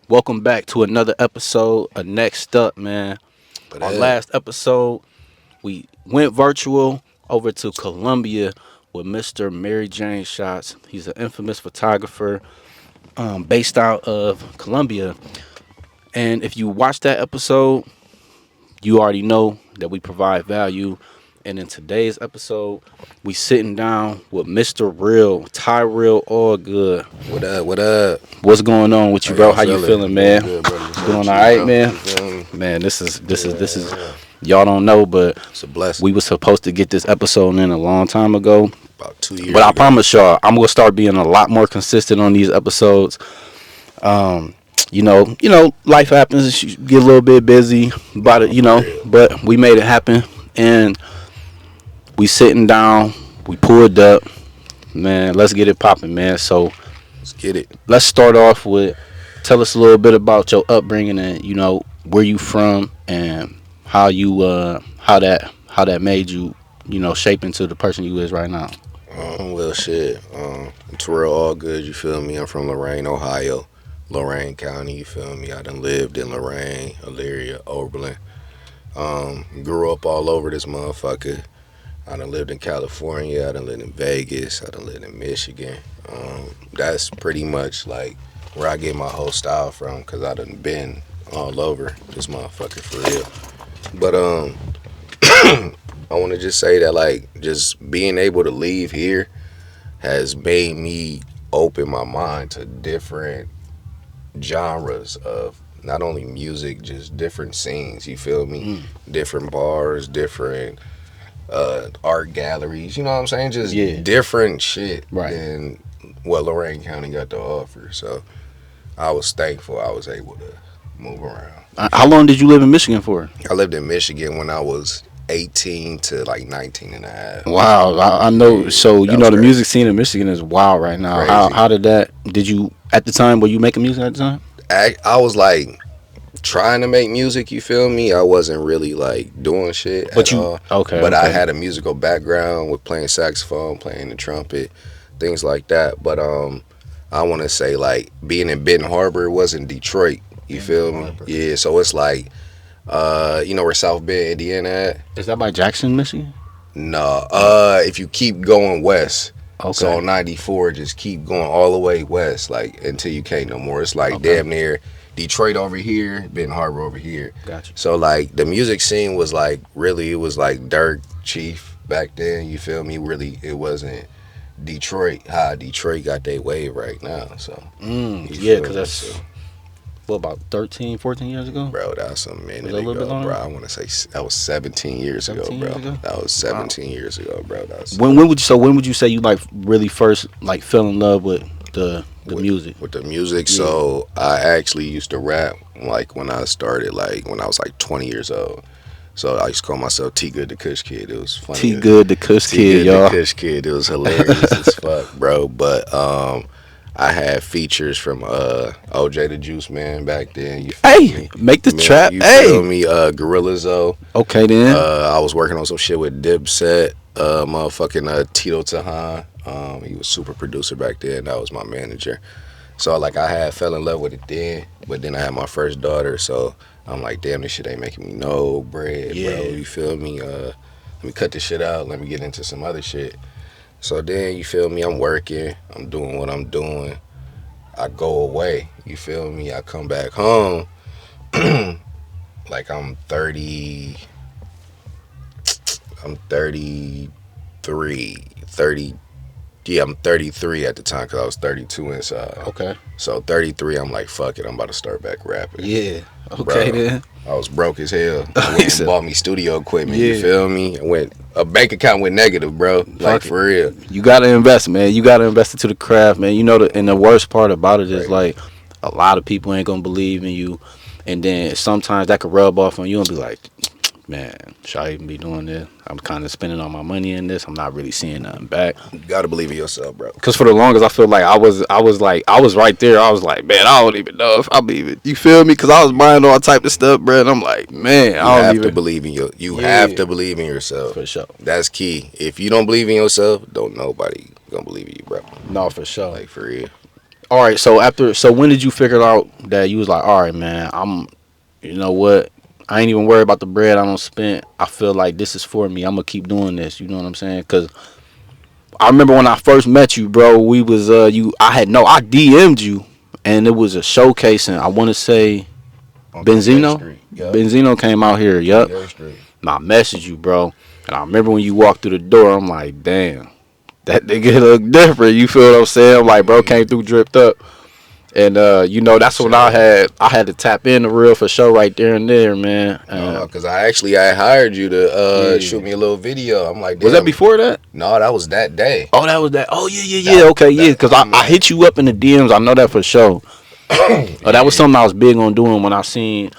Welcome back to another episode of Next Up, man. But Our last episode, we went virtual over to Colombia with Mr. Mary Jane Shots. He's an infamous photographer based out of Colombia. And if you watch that episode, you already know that we provide value. And in today's episode, we sitting down with Mr. Real, Tyrell All Good. what up? What up? What's going on with How you, bro? y'all How you feeling? feeling, Doing man? good, brother. What's up Doing with all you, right, bro? man. You feel me? Man, this is. Yeah. Y'all don't know, but It's a blessing. we was supposed to get this episode in a long time ago. About 2 years But I ago. promise y'all, I'm gonna start being a lot more consistent on these episodes. Um, life happens. You get a little bit busy, but we made it happen, and we sitting down. We pulled up, man. Let's get it popping, man. So Let's get it. let's start off with tell us a little bit about your upbringing and where you from and how that made you shape into the person you is right now. Well, shit. Terrell, all good. You feel me? I'm from Lorain, Ohio. Lorain County. You feel me? I done lived in Lorain, Elyria, Oberlin. Grew up all over this motherfucker. I done lived in California. I done lived in Vegas. I done lived in Michigan. That's pretty much like where I get my whole style from, because I done been all over this motherfucker for real. But I want to just say that, like, just being able to leave here has made me open my mind to different genres of not only music, just different scenes. You feel me? Mm. Different bars, different art galleries. You know what I'm saying? Just Yeah. different shit Right. than what Lorain County got to offer. So I was thankful I was able to move around. How long did you live in Michigan for? I lived in Michigan when I was 18 to like 19 and a half. Wow, I know. Yeah, So that was the crazy. music scene in Michigan is wild right now. How Crazy. how did that? Did you at the time were you making music at the time? I was like trying to make music, you feel me? I wasn't really like doing shit But at you all. okay? But I Okay. had a musical background with playing saxophone, playing the trumpet, things like that. But I want to say, like, being in Benton Harbor was in Detroit. You feel me? Harbor. Yeah, so it's like you know where South Bend, Indiana at? Is that by Jackson, Michigan? No. If you keep going west, Okay. so on 94, just keep going all the way west, like until you can't no more. It's like Okay. damn near Detroit over here, Benton Harbor over here. Gotcha. So like the music scene was like really, it was like Dirk, Chief back then. You feel me? Really, it wasn't Detroit how Detroit got their wave right now. So you Yeah, feel because me? that's So, what about 13, 14 years ago. bro, that was a minute Was that a little bit ago, longer? bro. I want to say that was 17 years ago, 17 bro. years ago? That was 17 years ago, bro. That was When would you say you like really first like fell in love with the music? with the music. Yeah. So I actually used to rap like when I started, like when I was like 20 years old. So I used to call myself T Good the Kush Kid. It was funny. T Good the Kush T Kid, Good the y'all. Kush Kid. It was hilarious as fuck, bro. But I had features from OJ the Juice Man back then. You feel Hey, me? make the Man, trap. you Hey. feel me? Gorilla Zoe. Okay then. I was working on some shit with Dipset, motherfucking Tito Tahan. He was super producer back then. That was my manager. So like I had fell in love with it then, but then I had my first daughter. So I'm like, damn, this shit ain't making me no bread, Yeah. bro. You feel me? Let me cut this shit out. Let me get into some other shit. So then you feel me? I'm working. I'm doing what I'm doing. I go away. You feel me? I come back home. Like I'm 30. I'm 33, 30. Yeah, I'm 33 at the time because I was 32 inside. Okay. So 33, I'm like, fuck it, I'm about to start back rapping. Yeah. Okay Bro. then. I was broke as hell. I He went and said- bought me studio equipment. Yeah. You feel me? A bank account went negative, bro. Like Fuck it. for real. You gotta invest, man. You gotta invest into the craft, man. And the worst part about it is Right. like a lot of people ain't gonna believe in you, and then sometimes that could rub off on you and be like, man, should I even be doing this? I'm kind of spending all my money in this. I'm not really seeing nothing back. You gotta believe in yourself, bro. Cause for the longest, I feel like I was right there. I was like, man, I don't even know if I'll be even. You feel me? Cause I was buying all type of stuff, bro. And I'm like, man, You I don't have even. to believe in Yeah. have to believe in yourself. For sure. That's key. If you don't believe in yourself, don't nobody gonna believe in you, bro. No, for sure. Like for real. All right. So when did you figure out that you was like, all right, man, you know what? I ain't even worried about the bread I don't spend. I feel like this is for me. I'm gonna keep doing this. You know what I'm saying? Cause I remember when I first met you, bro. We was I DM'd you, and it was a showcasing. I want to say On 38th Benzino. Street. Yep. Benzino came out here. Yup. 38th Street. And I messaged you, bro. And I remember when you walked through the door, I'm like, damn, that nigga look different. You feel what I'm saying? I'm like, bro, came through dripped up. And that's when Sure. I had to tap in the real for sure right there and there, man. No, because I hired you to Yeah. shoot me a little video. I'm like, Was that damn. before that? No, that was that day. Oh, that was that. Oh, yeah, yeah, yeah. That Okay, yeah. that Because oh I man. hit you up in the DMs. I know that for sure. That was Yeah, something I was big on doing when I seen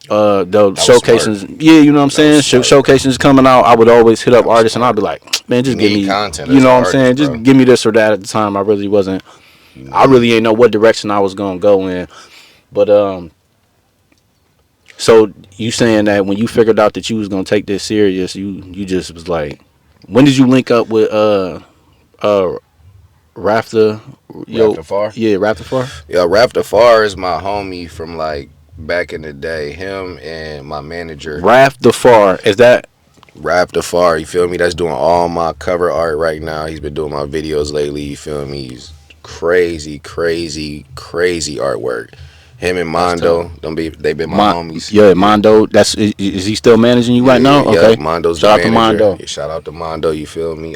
the that was smart. showcases. Yeah, you know what I'm That was saying? smart, bro. showcases coming out. I would always hit up That was artists and I'd smart. be like, man, You just give need me, content you as know an what I'm artist, saying? Just bro. give me this or that. At the time, I really wasn't. You I need. really ain't know what direction I was gonna go in. But so you saying that when you figured out that you was gonna take this serious, you just was like, when did you link up with uh Rafta? Yo, Rap yeah, Rafta. Yeah, Rap is my homie from like back in the day. Him and my manager, Raf the Far, is that Rap you feel me? That's doing all my cover art right now. He's been doing my videos lately, you feel me? He's crazy, crazy, crazy artwork. Him and that's tough. Mondo, they been my homies. Yeah, Yeah. Mondo. Is he still managing you Yeah, right yeah, now? yeah. Okay, Mondo's the shout out to manager. Mondo. Yeah, shout out to Mondo, you feel me?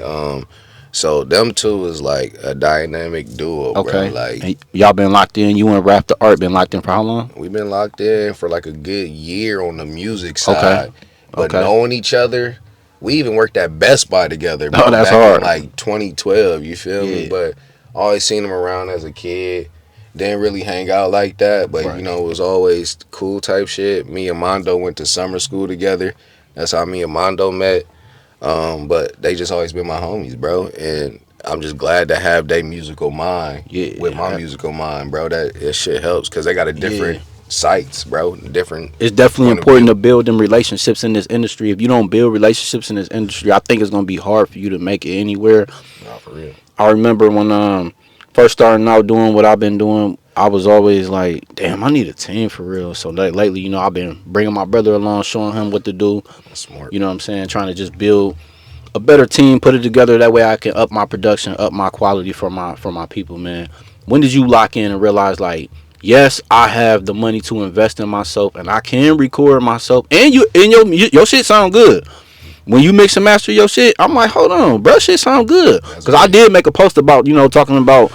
So them two is like a dynamic duo, bro. Okay, Like and y'all been locked in. You and Rap the Art been locked in for how long? we've been locked in for like a good year on the music Okay, side, but okay. knowing each other, we even worked at Best Buy together, Oh, bro, that's back in hard. like 2012. You feel me? Yeah, But always seen him around as a kid. Didn't really hang out like that, but right. it was always cool type shit. Me and Mondo went to summer school together. That's how me and Mondo met. But they just always been my homies, bro. And I'm just glad to have their musical mind with my Yeah, musical mind, bro. That shit helps because they got a yeah. different sights, bro. Different It's definitely point of important view. to build them relationships in this industry. If you don't build relationships in this industry, I think it's gonna be hard for you to make it anywhere. Nah, for real. I remember when first starting out doing what I've been doing, I was always like, damn, I need a team for real. So like lately, I've been bringing my brother along, showing him what to do. That's smart. You know what I'm saying? Trying to just build a better team, put it together. That way, I can up my production, up my quality for my people, man. When did you lock in and realize like, yes, I have the money to invest in myself, and I can record myself, and your shit sound good. When you mix and master your shit, I'm like, hold on, bro, shit sound good. That's Cause I good. did make a post about talking about,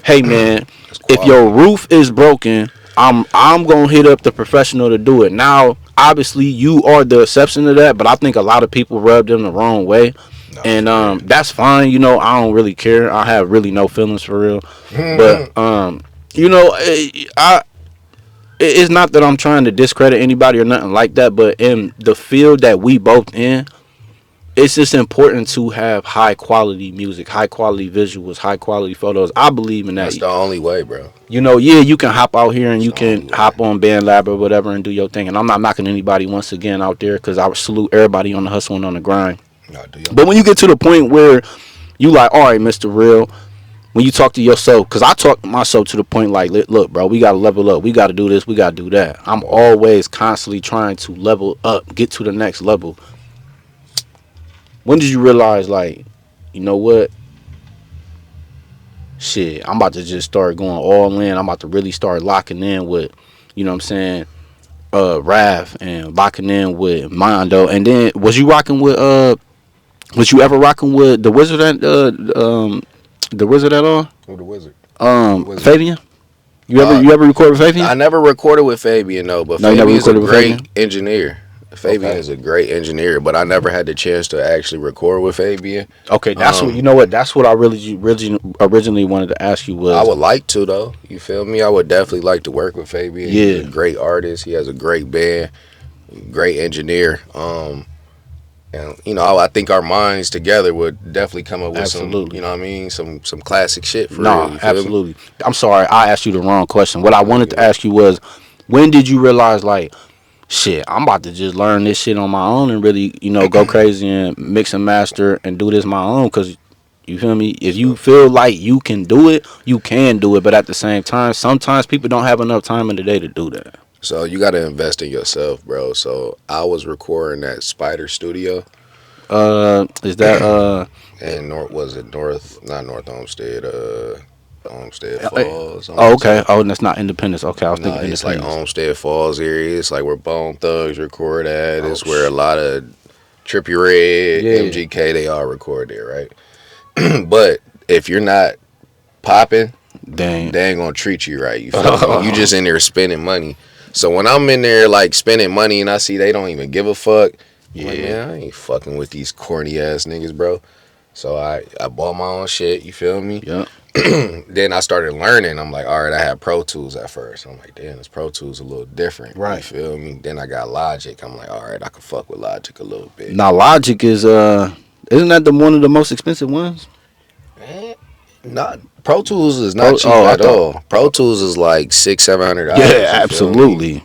hey man, That's if your quality. roof is broken, I'm gonna hit up the professional to do it. Now, obviously, you are the exception to that, but I think a lot of people rub them the wrong way, Nah, and for real. that's fine. I don't really care. I have really no feelings for real, but it's not that I'm trying to discredit anybody or nothing like that, but in the field that we both in, it's just important to have high quality music, high quality visuals, high quality photos. I believe in that. That's the only way, bro. Yeah, you can hop out here and That's you the only can way. hop on BandLab or whatever and do your thing. And I'm not knocking anybody once again out there because I salute everybody on the hustle and on the grind. Nah, do your But when you thing. get to the point where you like, all right, Mr. Real, when you talk to yourself, because I talk to myself to the point like, look, bro, we got to level up. We got to do this. We got to do that. I'm always constantly trying to level up, get to the next level. When did you realize, like, you know what? Shit, I'm about to just start going all in. I'm about to really start locking in with, you know what I'm saying, Rav and locking in with Mondo. And then was you ever rocking with the wizard at all? Who the wizard? Who the wizard? Fabian? You ever Uh, you ever record with Fabian? I never recorded with Fabian, though, but No, you never Fabian is a recorded with great Fabian? engineer. Fabian Okay. is a great engineer, but I never had the chance to actually record with Fabian. Okay, that's what Um, you know what that's what I really originally wanted to ask you I was would like to though. You feel me? I would definitely like to work with Fabian. He's a yeah, great artist. He has a great band, great engineer. And I think our minds together would definitely come up with some, absolutely. what I mean, some classic shit for real. No, You feel me? absolutely. I'm sorry, I asked you the wrong question. What I Nah, you wanted to good. ask you was when did you realize like shit, I'm about to just learn this shit on my own and really, go crazy and mix and master and do this my own cuz You feel me? If you feel like you can do it, you can do it. But at the same time, sometimes people don't have enough time in the day to do that. So you got to invest in yourself, bro. So I was recording at Spider Studio, Is that and North was it North, not North Homestead, Homestead eh, Falls. I oh, want to okay. say. Oh, and that's not Independence. Okay, I was No, thinking it's like Independence. Homestead Falls area. It's like where Bone Thugs record at. Oh, It's where a lot of Trippie Red, yeah. MGK, they all record there, right? But if you're not popping, Dang. they ain't gonna treat you right. You feel me? You just in there spending money. So when I'm in there like spending money and I see they don't even give a fuck, I'm like, Yeah. man, I ain't fucking with these corny ass niggas, bro. So I bought my own shit. You feel me? Yeah. Then I started learning. I'm like, all right, I had Pro Tools at first. I'm like, damn, this Pro Tools a little different. You Right. feel me? Then I got Logic. I'm like, all right, I can fuck with Logic a little bit. Now Logic is isn't that the one of the most expensive ones? Eh, Not Pro Tools is Pro. not cheap Oh, I at thought. all. Pro Tools is like $600-700. Yeah, You feel me? absolutely.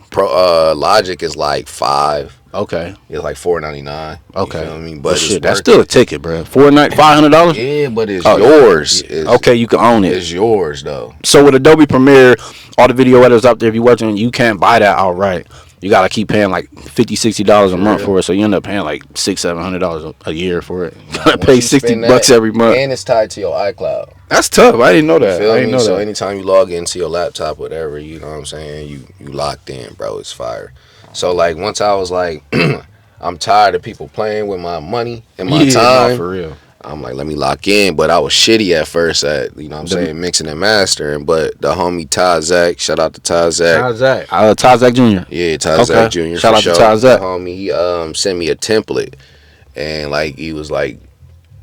Logic is like five. Okay. It's like $499. You Okay. feel me? Well, But it's shit, that's worth still a it. ticket, bro. $500. Yeah, but it's Oh, yours. yeah. Okay, you can own it. It's yours though. So with Adobe Premiere, all the video editors out there, if you're watching, you can't buy that outright. You gotta keep paying like $50, $60 a For month real. for it. So you end up paying like $600, $700 a year for it. You Nah, gotta once pay you $60 spend that, every month. and it's tied to your iCloud. That's tough. I didn't know You that. I feel didn't me? know So that. anytime you log into your laptop, whatever, you know what I'm saying, you locked in, bro. It's fire. So like once I was like, I'm tired of people playing with my money and my Yeah, no, time. for real. I'm like, let me lock in. But I was shitty at first at, you know what I'm The- saying, mixing and mastering. But the homie Ty Zach, shout out to Ty Zach. How's that? Ty Zach Jr. Yeah, Ty Okay. Zach Jr. Shout for out to sure. Ty Zach. The homie, he sent me a template. And like, he was like,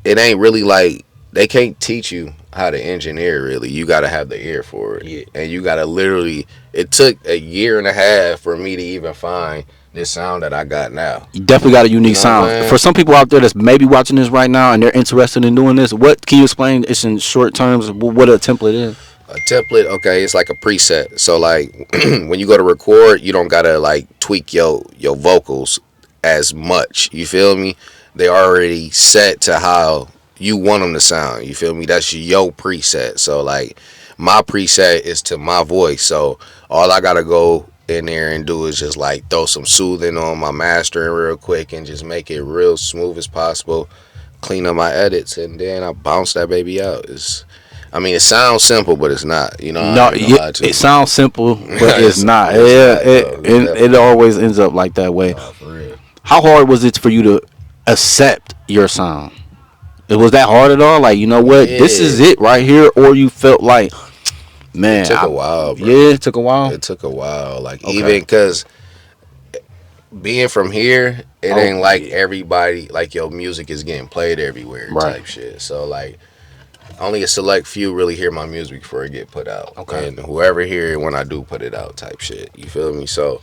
it ain't really like, they can't teach you how to engineer really. You got to have the ear for it. Yeah. And you got to literally, it took a year and a half for me to even find this sound that I got now. You definitely got a unique You know what I'm sound. saying? For some people out there that's maybe watching this right now and they're interested in doing this, what can you explain? It's in short terms what a template is. A template, okay, it's like a preset. So like when you go to record, you don't gotta like tweak your vocals as much. You feel me? They already set to how you want them to sound. You feel me? That's your preset. So like my preset is to my voice. So all I gotta go in there and do is just like throw some soothing on my mastering real quick and just make it real smooth as possible. Clean up my edits and then I bounce that baby out. I mean, it sounds simple, but it's not. You know, No, I ain't gonna yeah, lie to you. it sounds simple, but it's not. It's Yeah, not, it, though. It's it always ends up like that way. Nah, for real. How hard was it for you to accept your sound? Was that hard at all? Like, you know what, this is Yeah. it right here, or you felt like, man, It took a while, bro. yeah, it took a while. It took a while. Like, Okay. even because being from here, it Oh, ain't like yeah. everybody, like, your music is getting played everywhere Right. type shit. So, like, only a select few really hear my music before it get put out. Okay. And whoever hear it when I do put it out type shit. You feel me? So,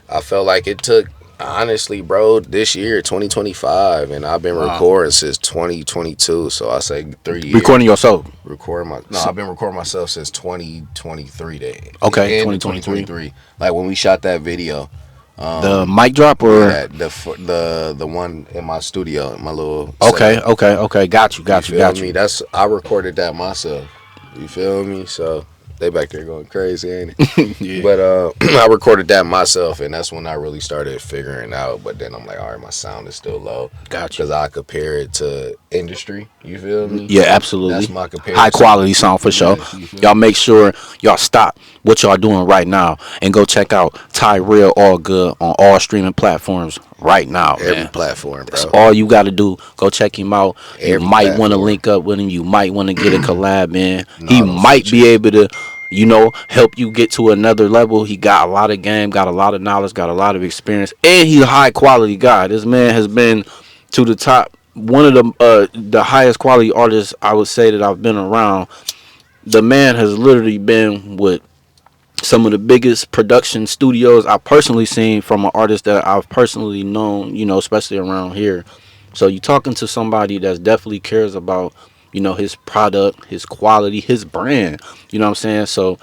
I felt like it took, honestly, bro, this year, 2025, and I've been Wow. recording since 2022. So, I say 3 years. Recording yourself. I've been recording myself since 2023 day. Okay, End of 2023. Like when we shot that video. The mic drop, or Yeah, the one in my studio, my little okay, setup. okay, got you. You feel Got me? you. That's I recorded that myself. You feel me? So they back there going crazy, ain't it? Yeah. But I recorded that myself, and that's when I really started figuring out. But then I'm like, all right, my sound is still low. Got you. Because I compare it to industry. You feel me? Yeah, absolutely. That's my comparison. High quality sound for sure. Yes, you feel Y'all me? make sure y'all stop what y'all doing right now and go check out Tyrell All Good on all streaming platforms right now, Every man. platform, bro. That's all you got to do. Go check him out. You Every might want to platform. link up with him. You might want to get a collab, man. No, He no might be features. able to, help you get to another level. He got a lot of game, got a lot of knowledge, got a lot of experience, and he's a high quality guy. This man has been to the top, one of the highest quality artists I would say that I've been around. The man has literally been with some of the biggest production studios I've personally seen from an artist that I've personally known, especially around here. So you talking to somebody that's definitely cares about, his product, his quality, his brand. You know what I'm saying? So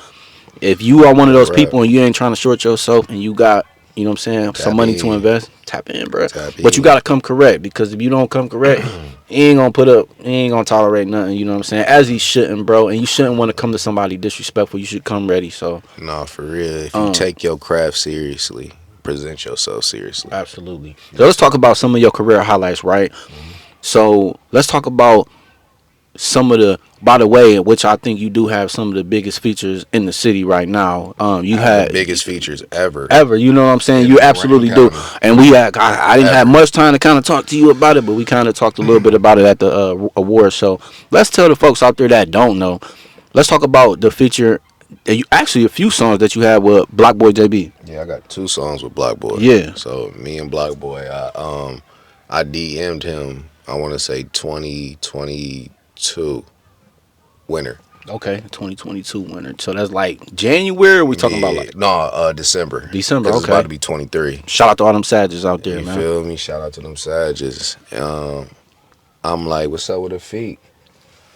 if you are one of Real those rap. people and you ain't trying to short yourself and you got you know what I'm saying, some Tap money to in. invest, tap in, bro. Tap But you in. gotta come correct, because if you don't come correct, he ain't gonna tolerate nothing. You know what I'm saying? As he shouldn't, bro. And you shouldn't want to come to somebody disrespectful. You should come ready. So, No, for real. If you um, take your craft seriously, present yourself seriously. absolutely. So let's talk about some of your career highlights, right? Mhm. So let's talk about some of the. By the way, which I think you do have some of the biggest features in the city right now. I You have the had biggest features ever ever. You know what I'm saying? in You Lorain absolutely do. County. And we had, I didn't have Ever. much time to kind of talk to you about it, but we kind of talked a little bit about it at the award show. Let's tell the folks out there that don't know. Let's talk about the feature. You actually a few songs that you had with Black Boy JB. Yeah, I got two songs with Block Boy. Yeah. So me and Block Boy, I DM'd him. I want to say 2022 winter. Okay, 2022 winter. So that's like January. Or we talking about Yeah, like no, December, December. because it's about Okay. to be 23. Shout out to all them savages out there, You man. feel me? Shout out to them Sages. I'm like, what's up with the feet?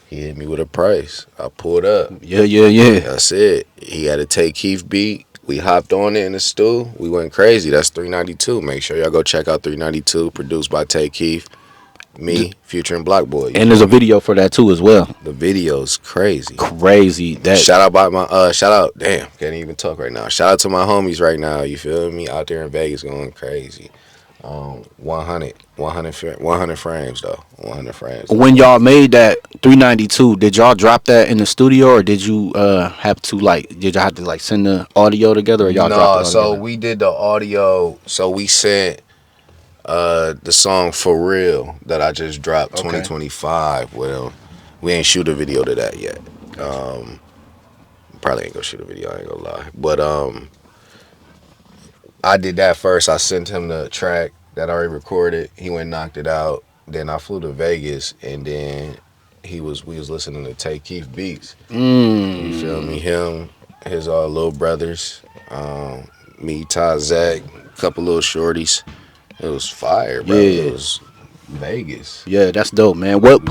He hit me with a price. I pulled up. Yeah, yeah, yeah. That's it. He had to take Keith beat. We hopped on it in the stew. We went crazy. That's 392. Make sure y'all go check out 392, produced by Tay Keith, me, Future, and Block Boy. You And there's feel a me? video for that too as well. The video's crazy. Crazy. That Shout out by my shout out. Damn, can't even talk right now. Shout out to my homies right now. You feel me? Out there in Vegas going crazy. 100 frames though. 100 frames. when y'all made that 392, did y'all drop that in the studio, or did you have to like, did y'all have to like send the audio together, or y'all dropped it No, all so together? we did the audio. So we sent the song For Real that I just dropped Okay. 2025. Well, we ain't shoot a video to that yet. Um, Probably ain't gonna shoot a video, I ain't gonna lie. But I did that first. I sent him the track that I already recorded. He went and knocked it out. Then I flew to Vegas, and then we was listening to Tay Keith beats. You feel me? Him, his little brothers, me, Ty, Zach, couple little shorties. It was fire, bro. Yeah, It was Vegas. yeah, that's dope, man. What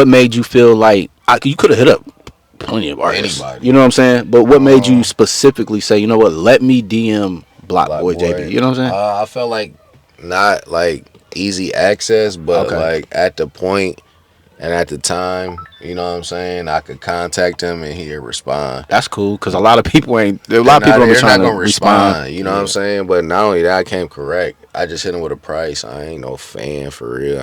made you feel like you could have hit up plenty of artists, Anybody. you know what I'm saying? But what made you Um, specifically say, you know what, let me DM Block Black Boy JB? Boy. You know what I'm saying? I felt like not like easy access, but Okay. like at the point and at the time, you know what I'm saying? I could contact him and he'd respond. That's cool, because a lot of people ain't. A They're lot of people not, don't be they're trying not to gonna respond. respond, you know what I'm Yeah. saying? But not only that, I came correct. I just hit him with a price. I ain't no fan for real.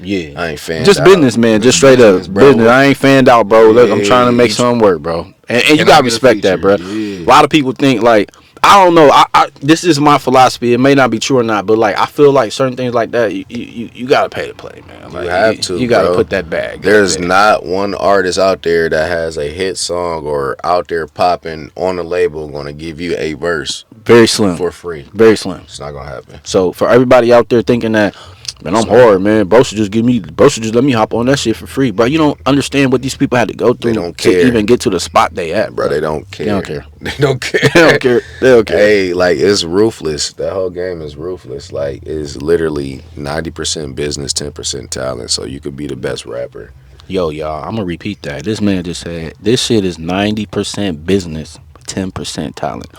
Yeah. I ain't fanned Just out. business, man. Just Just straight business, up business. bro. I ain't fanned out, bro. Look, I'm trying to Yeah, make something work, bro. And you can I gotta get a respect that, feature? bro. A Yeah. lot of people think like, I don't know. This is my philosophy. It may not be true or not, but like I feel like certain things like that, you gotta pay to play, man. You Like have to, you gotta bro. put that bag. There's not one artist out there that has a hit song or out there popping on the label gonna give you a verse Very slim. for free. Very slim. It's not gonna happen. So for everybody out there thinking that, man, I'm hard, man. Bro should just let me hop on that shit for free, bro. You don't understand what these people had to go They through don't to care. even get to the spot they at, Bro, bro. they don't care. They don't care. They don't care. They don't care. They don't care. Hey, like it's ruthless. That whole game is ruthless. Like it's literally 90% business, 10% talent. So you could be the best rapper. Yo, y'all, I'm gonna repeat that. This man just said this shit is 90% business, 10% talent.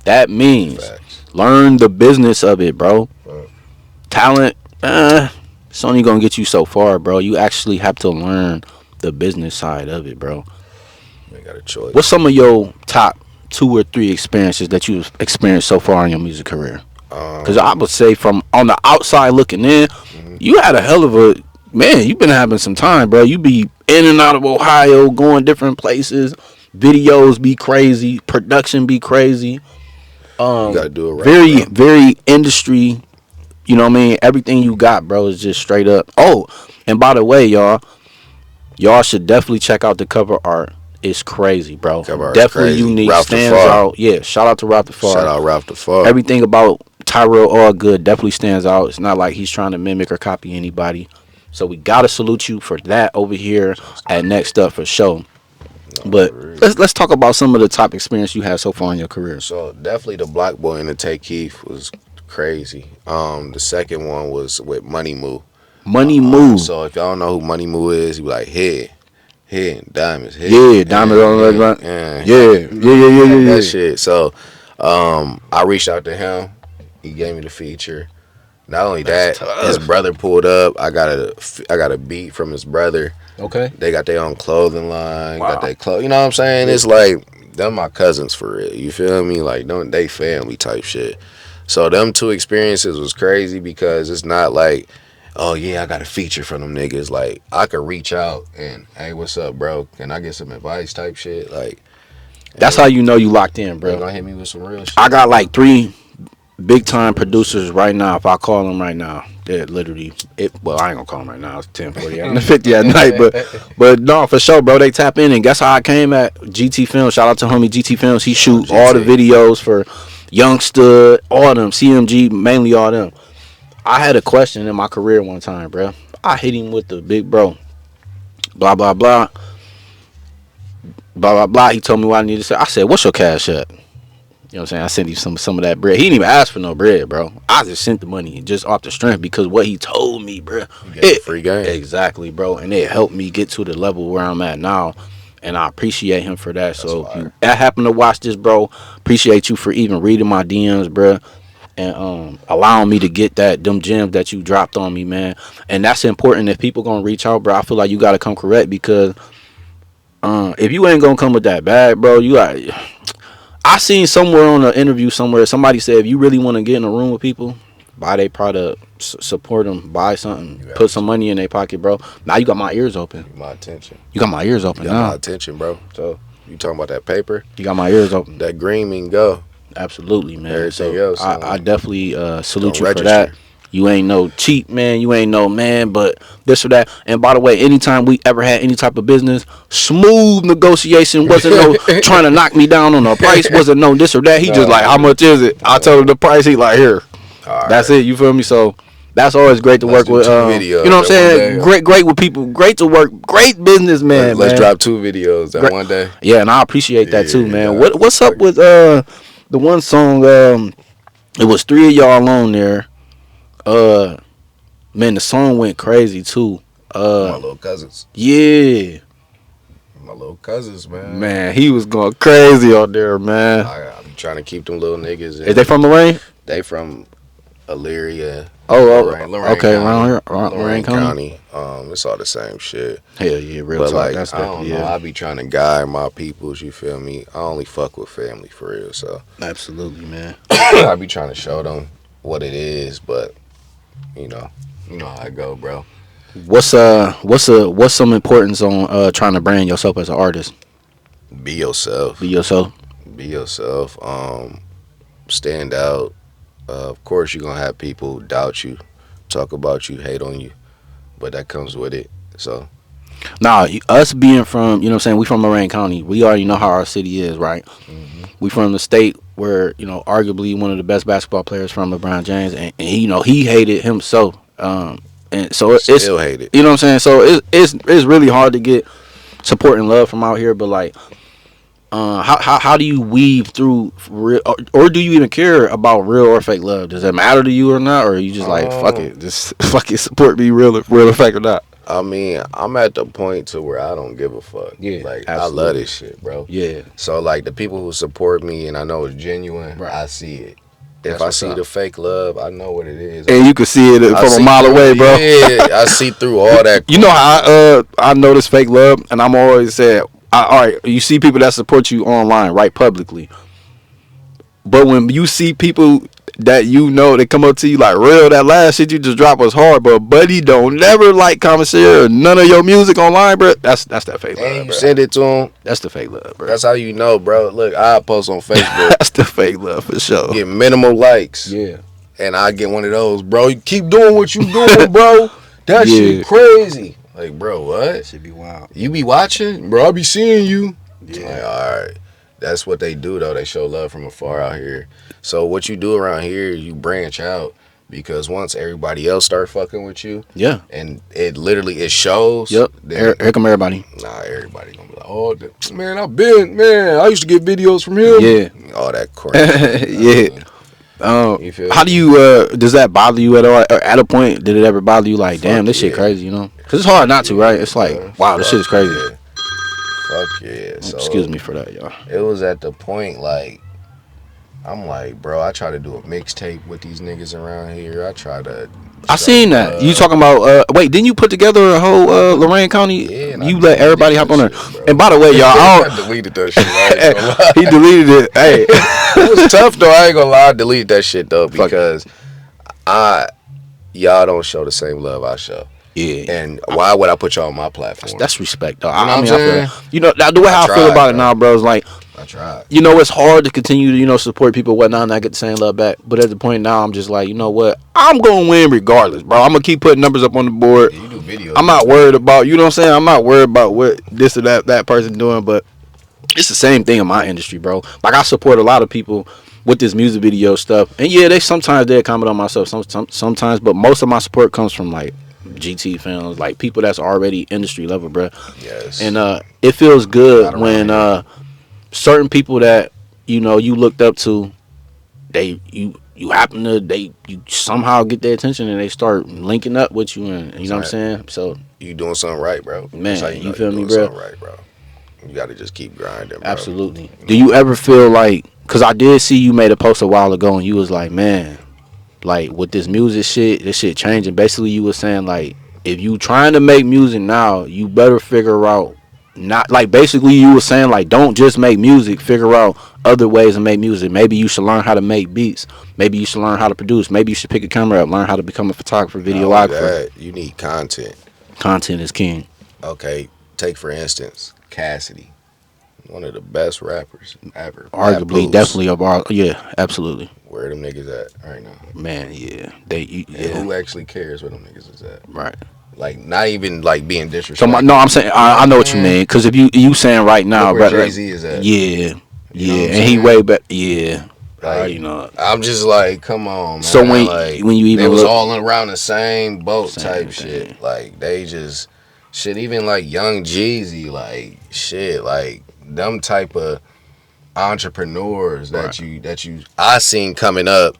That means Facts. learn the business of it, bro. Right. Talent, it's only gonna get you so far, bro. You actually have to learn the business side of it, bro. They got a choice. What's some of your top 2 or 3 experiences that you've experienced so far in your music career? Because I would say, from on the outside looking in, you had a hell of a man. You've been having some time, bro. You be in and out of Ohio, going different places. Videos be crazy, production be crazy. You gotta do it right, Very, bro. very industry. You know what I mean? Everything you got, bro, is just straight up. Oh, and by the way, y'all should definitely check out the cover art. It's crazy, bro. Cover art's Definitely crazy. unique. Ralph Stands DeFar. out. Yeah, shout out to Ralph DeFar. Shout out Ralph DeFar. Everything about Tyrell All Good definitely stands out. It's not like he's trying to mimic or copy anybody. So we gotta salute you for that over here at Next Up for sure. But for real. let's talk about some of the top experience you had so far in your career. So definitely the Black Boy and the Tay Keith was crazy. The second one was with Money Moo. Money Move. So if y'all don't know who Money Moo is, you be like diamonds, Yeah, diamond on the run. yeah, Yeah, yeah, yeah, yeah, yeah. that shit. So I reached out to him. He gave me the feature. Not only That's that, his tough. brother pulled up. I got a beat from his brother. Okay. They got their own clothing line. Got Wow. their clothes. You know what I'm saying? Yeah. It's like them my cousins for real. You feel me? Like don't they family type shit. So them two experiences was crazy because it's not like, oh yeah, I got a feature from them niggas. Like I could reach out and hey, what's up, bro? Can I get some advice type shit? Like That's and how you know you locked in, they bro. gonna hit me with some real I shit, got bro. like three big Some time real shit. producers right now. If I call them right now, they're literally it. Well, I ain't gonna call them right now. It's 10:40 at 50 at night, but no, for sure, bro. They tap in, and guess how I came at GT Films. Shout out to homie GT Films. He Shout out shoot all the GT. videos for Youngster, all them CMG, mainly all them. I had a question in my career one time, bro. I hit him with the big bro, blah blah blah, blah blah blah. He told me what I needed to say. I said, "What's your cash at?" You know what I'm saying? I sent him some of that bread. He didn't even ask for no bread, bro. I just sent the money just off the strength because what he told me, bro. You get the It free game. exactly, bro, and it helped me get to the level where I'm at now, and I appreciate him for that. That's So if you fire. happen to watch this, bro, appreciate you for even reading my DMs, bro, and allowing me to get them gems that you dropped on me, man. And that's important. If people gonna reach out, bro, I feel like you gotta come correct because if you ain't gonna come with that bag, bro, you got. I seen somewhere on an interview somewhere somebody said if you really want to get in a room with people, buy their product, support them, buy something, You put have some to. money in their pocket, bro. Now you got my ears open. My attention. You got my ears You open got my now. attention, bro. So you talking about that paper? You got my ears open. That green mean go. Absolutely, man. Everything So else I definitely salute gonna you for that. register. You ain't no cheap man. You ain't no man, but this or that. And by the way, anytime we ever had any type of business, smooth negotiation. Wasn't no trying to knock me down on the price. Wasn't no this or that. He just like, how Nah, much is it? I told him the price. He like, here. all That's right. it. You feel me? So that's always great to Let's work do with. two You know videos what I'm that one saying? day. Great with people. Great to work. Great businessman, Let's man. drop two videos that Great. one day. Yeah, and I appreciate that too, Yeah, man. nah, What's up fuck it. with the one song? It was three of y'all on there. Uh, man, the song went crazy too. My little cousins. Yeah, My little cousins, man. man, he was going crazy on there, man. I be trying to keep them little niggas Is they in. from Lorraine? They from Elyria, Lorraine Okay, around County, here, around Lorraine County. It's all the same shit. Hell yeah, real But talk. like, That's I don't definitely know. yeah, I be trying to guide my peoples. You feel me? I only fuck with family for real. So absolutely, man. I be trying to show them what it is. But you know, you know how I go, bro. What's some importance on trying to brand yourself as an artist? Be Be yourself. yourself. Be yourself. Stand out. Of course, you're gonna have people doubt you, talk about you, hate on you, but that comes with it. So Nah, us being from, you know what I'm saying, we from Lorraine County. We already know how our city is, right? hmm We from the state where, arguably one of the best basketball players from LeBron James, and he hated himself. And so it's, still hate it. you know what I'm saying? So it's really hard to get support and love from out here, but like, how do you weave through real, or do you even care about real or fake love? Does that matter to you or not, or are you just like fuck Um, it, just fuck it, support me real or fake or not? I mean, I'm at the point to where I don't give a fuck. Yeah, Like I love absolutely. this shit, bro. Yeah, So like the people who support me and I know it's genuine, right. I see it. If That's I what's see up. the fake love, I know what it is. And you can see it I from a see mile through away, it. bro. Yeah, I see through all that. You know corny how shit. I notice fake love, and I'm always said, all right, you see people that support you online, right, publicly, but when you see people that they come up to you like real, that last shit you just dropped was hard, but buddy don't never like comment share or none of your music online, bro. That's that fake And love, you bro. send it to them. That's the fake love, bro. That's how you know, bro. Look, I post on Facebook, That's the fake love for sure. get minimal likes, Yeah, and I get one of those, bro. You keep doing what you doing, bro. That yeah. shit crazy. Like, bro, what? Should be wild. You be watching, bro? I be seeing you. Like, Yeah, all right. That's what they do, though. They show love from afar out here. So what you do around here, you branch out because once everybody else start fucking with you, yeah, and it shows. yep. Then Here come everybody. nah, everybody gonna be like, oh man, I used to get videos from him. Yeah, All that corny shit. yeah. You feel How do me? you does that bother you at all? Or at a point, did it ever bother you like, damn, Fuck this shit yeah. crazy, Because it's hard not to, right? It's like, Bro. wow, this shit is crazy. Yeah. Fuck yeah. So Excuse me for that, y'all. it was at the point like I'm like, bro, I try to do a mixtape with these niggas around here. I try to I show seen that. You love. talking about? Wait, didn't you put together a whole Lorain County? Yeah, and I You let deleted everybody hop that on there. shit, And bro. by the way, y'all, I I deleted that shit. I ain't gonna don't, he lie. deleted it. Hey, It was tough though. I ain't gonna lie. I deleted that shit though fuck it. because I y'all don't show the same love I show. Yeah, And why would I put y'all on my platform? that's respect, though. You know I what I'm mean, I feel saying? that. The way I how I feel tried, about it bro. now, bro, is like, I tried. it's hard to continue to, support people and whatnot and not get the same love back. But at the point now, I'm just like, you know what? I'm going to win regardless, bro. I'm going to keep putting numbers up on the board. Yeah, you do videos I'm with not them worried niggas. about, you know what I'm saying? I'm not worried about what this or that person doing, but it's the same thing in my industry, bro. Like, I support a lot of people with this music video stuff. And yeah, they comment on myself sometimes, but most of my support comes from, like, GT fans, like people that's already industry level, bro. And Yes. it feels good Not around when here. certain people that you looked up to, you happen to you somehow get their attention and they start linking up with you, and you know what I'm Son, saying. So you doing something right, bro. That's how man, you you know you feel me, doing bro? something right, bro. You gotta just keep grinding, bro. Absolutely. You Do know? you ever feel like? Cause I did see you made a post a while ago, and you was like, man, like with this music shit, this shit changing. Basically, you was saying like, if you trying to make music now, you better figure out. Not like basically you were saying like, don't just make music, figure out other ways to make music. Maybe you should learn how to make beats. Maybe you should learn how to produce. Maybe you should pick a camera up, learn how to become a photographer, Not only videographer. that, you need content. Content is king. Okay, take for instance, Cassidy, one of the best rappers ever. Arguably, Papoose. definitely of our, yeah, absolutely. Where them niggas at right now? Man, yeah, And yeah, who actually cares where them niggas is at? right. Like, not even like being So no, disrespectful. I'm saying You know what I I'm know what you saying? mean. Cause if you saying right Look now, where but Jay like, Z is at. yeah, You know what yeah, I'm and he way saying? back, yeah. I Like, already know. I'm just like, come on, So man. Like, when you they even was look, all around the same boat type same shit. thing, Like, they just shit. Even like Young Jeezy, like shit, like them type of entrepreneurs right? that you I seen coming up.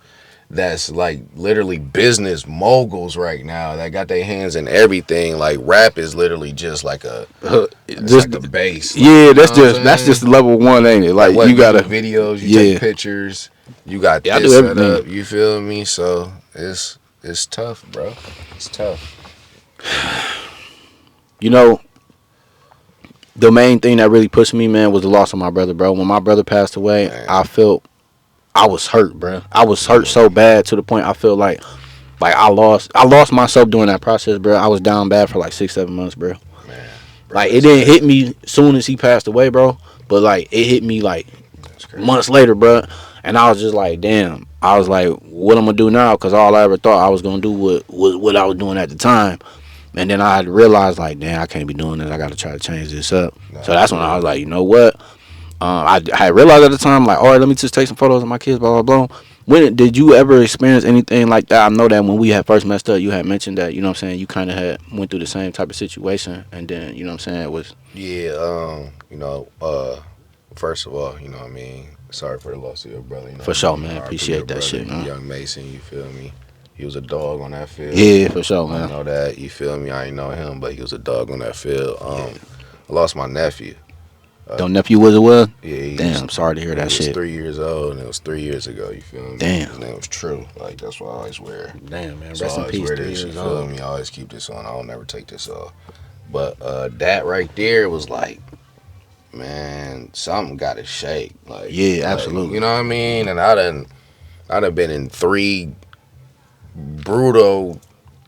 That's like literally business moguls right now that got their hands in everything. Like rap is literally just like it's Just like the base. Like yeah, you know what I'm that's saying? just level one, ain't it? Like Like what you you do gotta, videos, you take yeah, pictures, you got yeah. I do this set everything. up. You feel me? So it's tough, bro. It's tough. You know, the main thing that really pushed me, man, was the loss of my brother, bro. When my brother passed away, Man. I felt I was hurt, bro. I was hurt Mm, so bad to the point I feel like I lost myself during that process, bro. I was down bad for like 6 7 months, bro. man, bro, Like it that's didn't hit crazy. me soon as he passed away, bro. But like it hit me like That's crazy. months later, bro. And I was just like, damn. I was like, what I'm gonna do now? Cause all I ever thought I was gonna do what I was doing at the time. And then I realized like, damn, I can't be doing this. I gotta try to change this up. So Nah, that's for when I was real. like, you know what? I had realized at the time, like, all right, let me just take some photos of my kids, blah blah blah. When did you ever experience anything like that? I know that when we had first messed up, you had mentioned that, you know what I'm saying, you kind of had went through the same type of situation, and then, you know what I'm saying, it was Yeah, first of all, you know what I mean? Sorry for the loss of your brother, you know for what I sure, mean? man. RP your Appreciate that brother, shit, man. young Mason, you feel me? He was a dog on that field. Yeah, for sure, I man. know that, you feel me? I ain't know him, but he was a dog on that field. Yeah. I lost my nephew. Don't nephew was it was? Yeah, Damn, sorry to hear he that was shit. 3 years old, and it was 3 years ago. You feel me? Damn. His name was True. Like that's why I always wear. Damn, man. So I Rest in always peace. wear Three this. You years feel old. me? I always keep this on. I don't never take this off. But that right there was like, man, something got to shake. Yeah, Like you absolutely. know what I mean? And I done been in three brutal,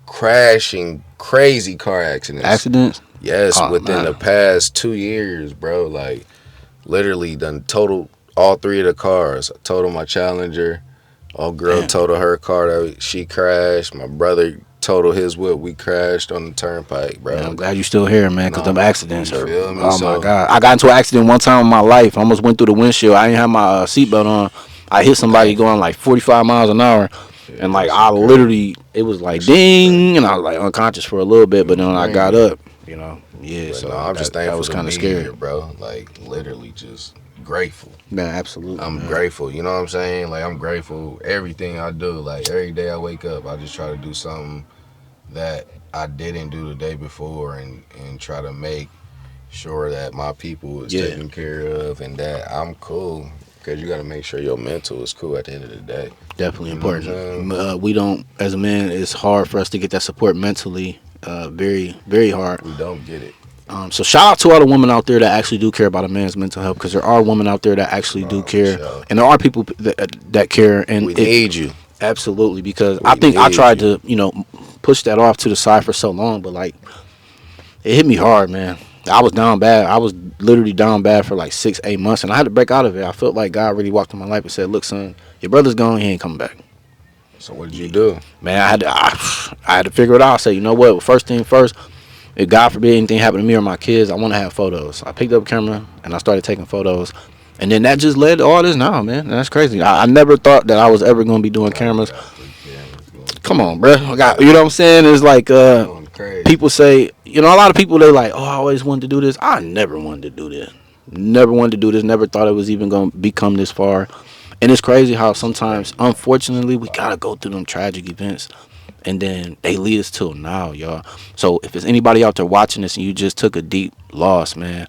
crashing, crazy car accidents. Accidents? Yes, Oh within man. the past 2 years, bro. Like literally done totaled all three of the cars. I totaled my Challenger. Old girl Damn. totaled her car that she crashed. My brother totaled his whip. We crashed on the turnpike, Man, I'm bro. glad you still here, man, And because them accidents you are, feel me? oh my So God. I got into an accident one time in my life. I almost went through the windshield. I didn't have my seatbelt on. I hit somebody dang, going like 45 miles an hour. yeah, And like that I shit crazy. literally, it was like That shit was crazy. ding, and I was like unconscious for a little bit. Feel But my then when I got brain. up, yeah. But no, So I'm just that thankful was to kind of be scary. here, bro. Like literally, just grateful. Man, absolutely, I'm man. grateful. You know what I'm saying? Like I'm grateful everything I do. Like every day I wake up, I just try to do something that I didn't do the day before, and try to make sure that my people is Yeah, taken care of and that I'm cool. because you got to make sure your mental is cool at the end of the day. Definitely You know what I'm important. saying? We don't, as a man, it's hard for us to get that support mentally. Very, very hard. We don't get it. So shout out to all the women out there that actually do care about a man's mental health, because there are women out there that actually do No, for care, sure. and there are people that care, and We need you. absolutely, because We I think I need tried you. to push that off to the side for so long, but like it hit me hard, man. I was down bad. I was literally down bad for like 6-8 months, and I had to break out of it. I felt like God really walked in my life and said, "Look, son, your brother's gone. He ain't coming back." So what did you do? Man, I had to figure it out. I said, you know what? First thing first, if God forbid anything happened to me or my kids, I want to have photos. I picked up a camera and I started taking photos, and then that just led to all this now, man. That's crazy. I never thought that I was ever going to be doing Now you cameras. got 3 cameras going Come on, crazy. bro. You know what I'm saying? It's like Going crazy. people say, a lot of people, they like, oh, I always wanted to do this. I never wanted to do this. Never wanted to do this. Never thought it was even going to become this far. And it's crazy how sometimes, unfortunately, we got to go through them tragic events, and then they lead us till now, y'all. So if there's anybody out there watching this and you just took a deep loss, man,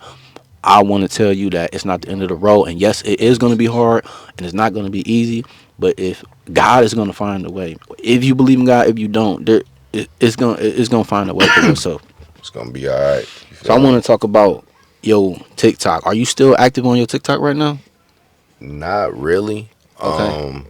I want to tell you that it's not the end of the road. And yes, it is going to be hard and it's not going to be easy. But if God is going to find a way, if you believe in God, if you don't, it's gonna find a way for yourself. It's gonna be all right. So I want to talk about your TikTok. Are you still active on your TikTok right now? Not really. Okay.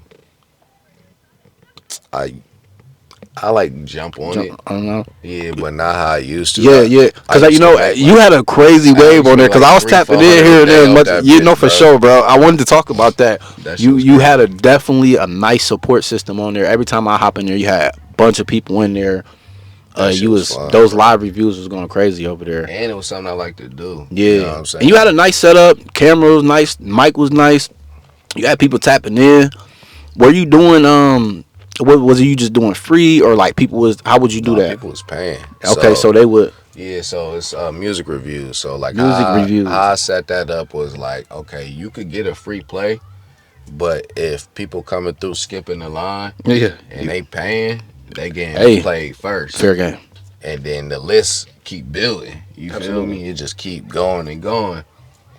I like jump on it. I don't know. Yeah, but not how I used to. Yeah, yeah. I Because used to make, you like, had a crazy wave on there. Because I was like tapping in 300-400 here and a there. day Much, off that you know, bitch, for bro. sure, bro. I wanted to talk about that. That shit was You crazy. had definitely a nice support system on there. Every time I hop in there, you had a bunch of people in there. That shit You was was fun, those bro. live reviews was going crazy over there. And it was something I like to do. Yeah, You know what I'm saying? and you had a nice setup. Camera was nice. Mic was nice. You had people tapping in. Were you doing What was it? You just doing free, or like people was? How would you do No, that? people was paying. Okay, so they would Yeah, so it's music reviews. So like music reviews. how I set that up was like, okay, you could get a free play, but if people coming through skipping the line Yeah, and they paying, they getting Hey. played first. fair game. And then the list keep building. You feel Absolutely. me? It just keep going and going.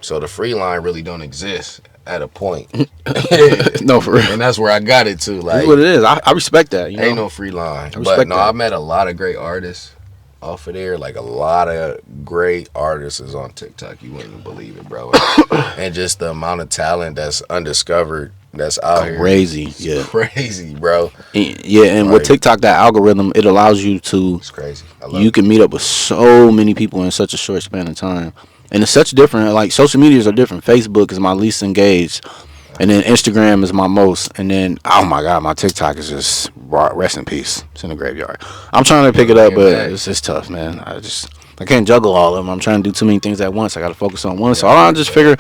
So the free line really don't exist at a point. No, for real. And that's where I got it to. Like, That's what it is. I respect that. You know? ain't no free line. I respect But no, that. I met a lot of great artists off of there. Like a lot of great artists is on TikTok. You wouldn't believe it, bro. And just the amount of talent that's undiscovered that's out here. Crazy, It's yeah. crazy, bro. Yeah, and with Right. TikTok, that algorithm, it allows you to. It's crazy. I love You it. can meet up with so many people in such a short span of time, and it's such different. Like social medias are different. Facebook is my least engaged, and then Instagram is my most, and then oh my god, my TikTok is just rest in peace. It's in the graveyard. I'm trying to pick it up, but it's just tough, man. I can't juggle all of them. I'm trying to do too many things at once. I got to focus on one. So I just figure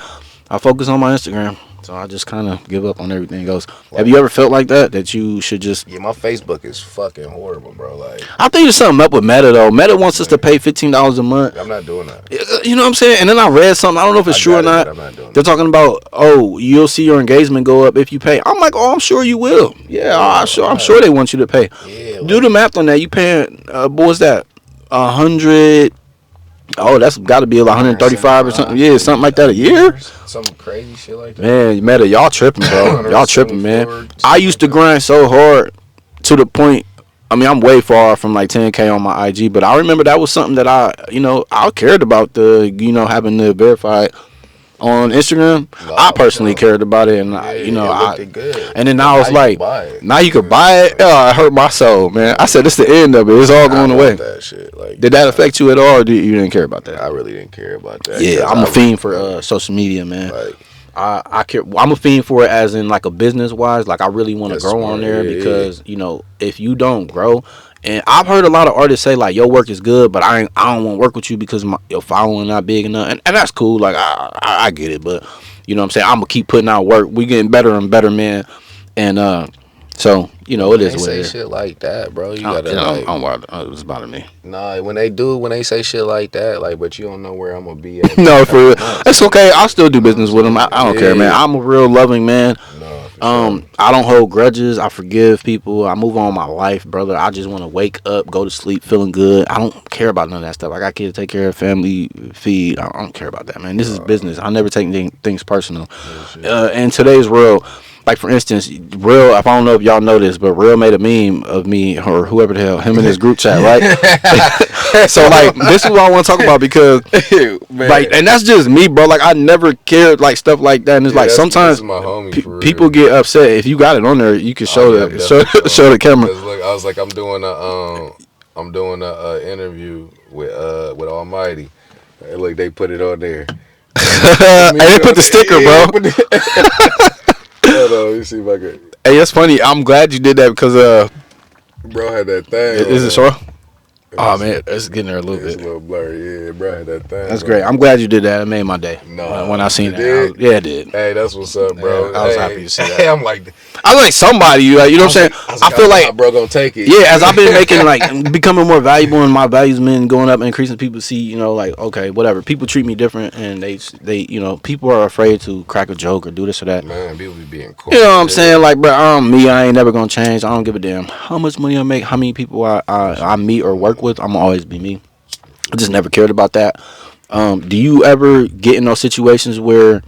I focus on my Instagram. So I just kind of give up on everything else. Have you ever felt like that? That you should just... Yeah, my Facebook is fucking horrible, bro. Like, I think there's something up with Meta, though. Meta wants us to pay $15 a month. I'm not doing that. You know what I'm saying? And then I read something. I don't know if it's I true or got it, not. but I'm not doing They're that. talking about, oh, you'll see your engagement go up if you pay. I'm like, oh, I'm sure you will. Yeah, I'm sure they want you to pay. Yeah, Do like, the math on that. You paying, what was that? 100... Oh, that's got to be like 135 or something. Yeah, something like that a year. Some crazy shit like that. Man, Meta, y'all tripping, bro. Y'all tripping, man. 174, I used to grind so hard to the point. I mean, I'm way far from like 10K on my IG, but I remember that was something that I cared about having to verify it on Instagram. No, I personally sure. cared about it, and Yeah, I it looked good. and then I was you like, can buy it. now you could buy it. Oh, it hurt my soul, man. I said, it's the end of it. It's all I going want away. That shit. Like, Did that affect you at all, or you didn't care about that? I really didn't care about that. Yeah, 'cause I'm I a fiend really- for social media, man. Like, I care. I'm a fiend for it as in like a business wise. Like I really want to That's grow on smart, there yeah, because if you don't grow, and I've heard a lot of artists say like your work is good, but I don't want to work with you because your following not big enough, and that's cool. Like I get it, but you know what I'm saying, I'm gonna keep putting out work. We getting better and better, man, and so it is they what say it is. shit like that, bro. You I gotta don't like, it was bothering me. nah. When they say shit like that, like, but you don't know where I'm gonna be at. No, in a for real. couple months. It's okay. I'll still do business with him. I don't care, man. Yeah. I'm a real loving man. No, For sure. I don't hold grudges. I forgive people. I move on with my life, brother. I just want to wake up, go to sleep, feeling good. I don't care about none of that stuff. I got kids to take care of, family, feed. I don't care about that, man. This is business. I never take things personal. Real shit. And today's real. Like for instance, real. I don't know if y'all know this, but real made a meme of me or whoever the hell him in his group chat, right? So like, this is what I want to talk about because Man. like, and that's just me, bro. Like I never cared like stuff like that, and it's Yeah, like this sometimes is my homie for real. people get upset if you got it on there. You can show Yeah, the I'm show, definitely show the camera. 'Cause look, I was like, I'm doing a interview with Almighty. And look, they put it on there. And they put the sticker, bro. Hold on, let me see if I can. Hey, that's funny. I'm glad you did that because Bro had that thing. is it on. short? Oh man, it's getting there a little It's a bit. little blurry. Yeah, bro had that thing. That's on. great. I'm glad you did that. It made my day. No, When I seen it that, did? yeah, it did. Hey, that's what's up, bro. Yeah, I was Hey, happy to see that. Hey, I'm like, I was like somebody, like, you know what I'm saying? I feel like, bro gonna take it. yeah, as I've been making like becoming more valuable in my values, man, going up and increasing, people see, you know, like okay, whatever. People treat me different, and they, you know, people are afraid to crack a joke or do this or that. Man, people be being cool. You know what I'm saying? Like, bro, me, I ain't never gonna change. I don't give a damn how much money I make, how many people I meet or work with. I'm always be me. I just never cared about that. Do you ever get in those situations where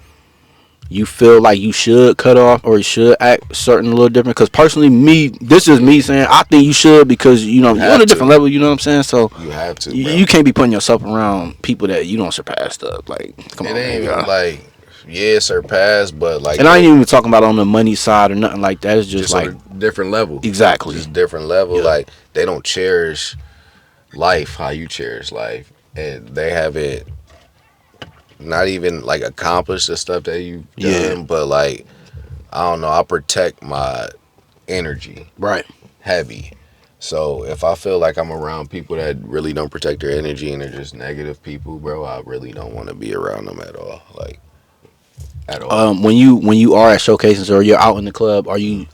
you feel like you should cut off or you should act certain a little different? Because personally, me, this is me saying I think you should because you know you're on a different level. You know what I'm saying? So You have to. Bro. you can't be putting yourself around people that you don't surpass stuff. Like, come It on, ain't man. even like, yeah, surpass, but like, And I ain't even talking about on the money side or nothing like that. It's just like on a different level. exactly. Just different level. Yeah. Like they don't cherish life how you cherish life, and they haven't not even like accomplished the stuff that you've done. Yeah. But like, I don't know. I protect my energy Right. heavy. So if I feel like I'm around people that really don't protect their energy and they're just negative people, bro, I really don't want to be around them at all. Like at all. When you are at showcases or you're out in the club, are you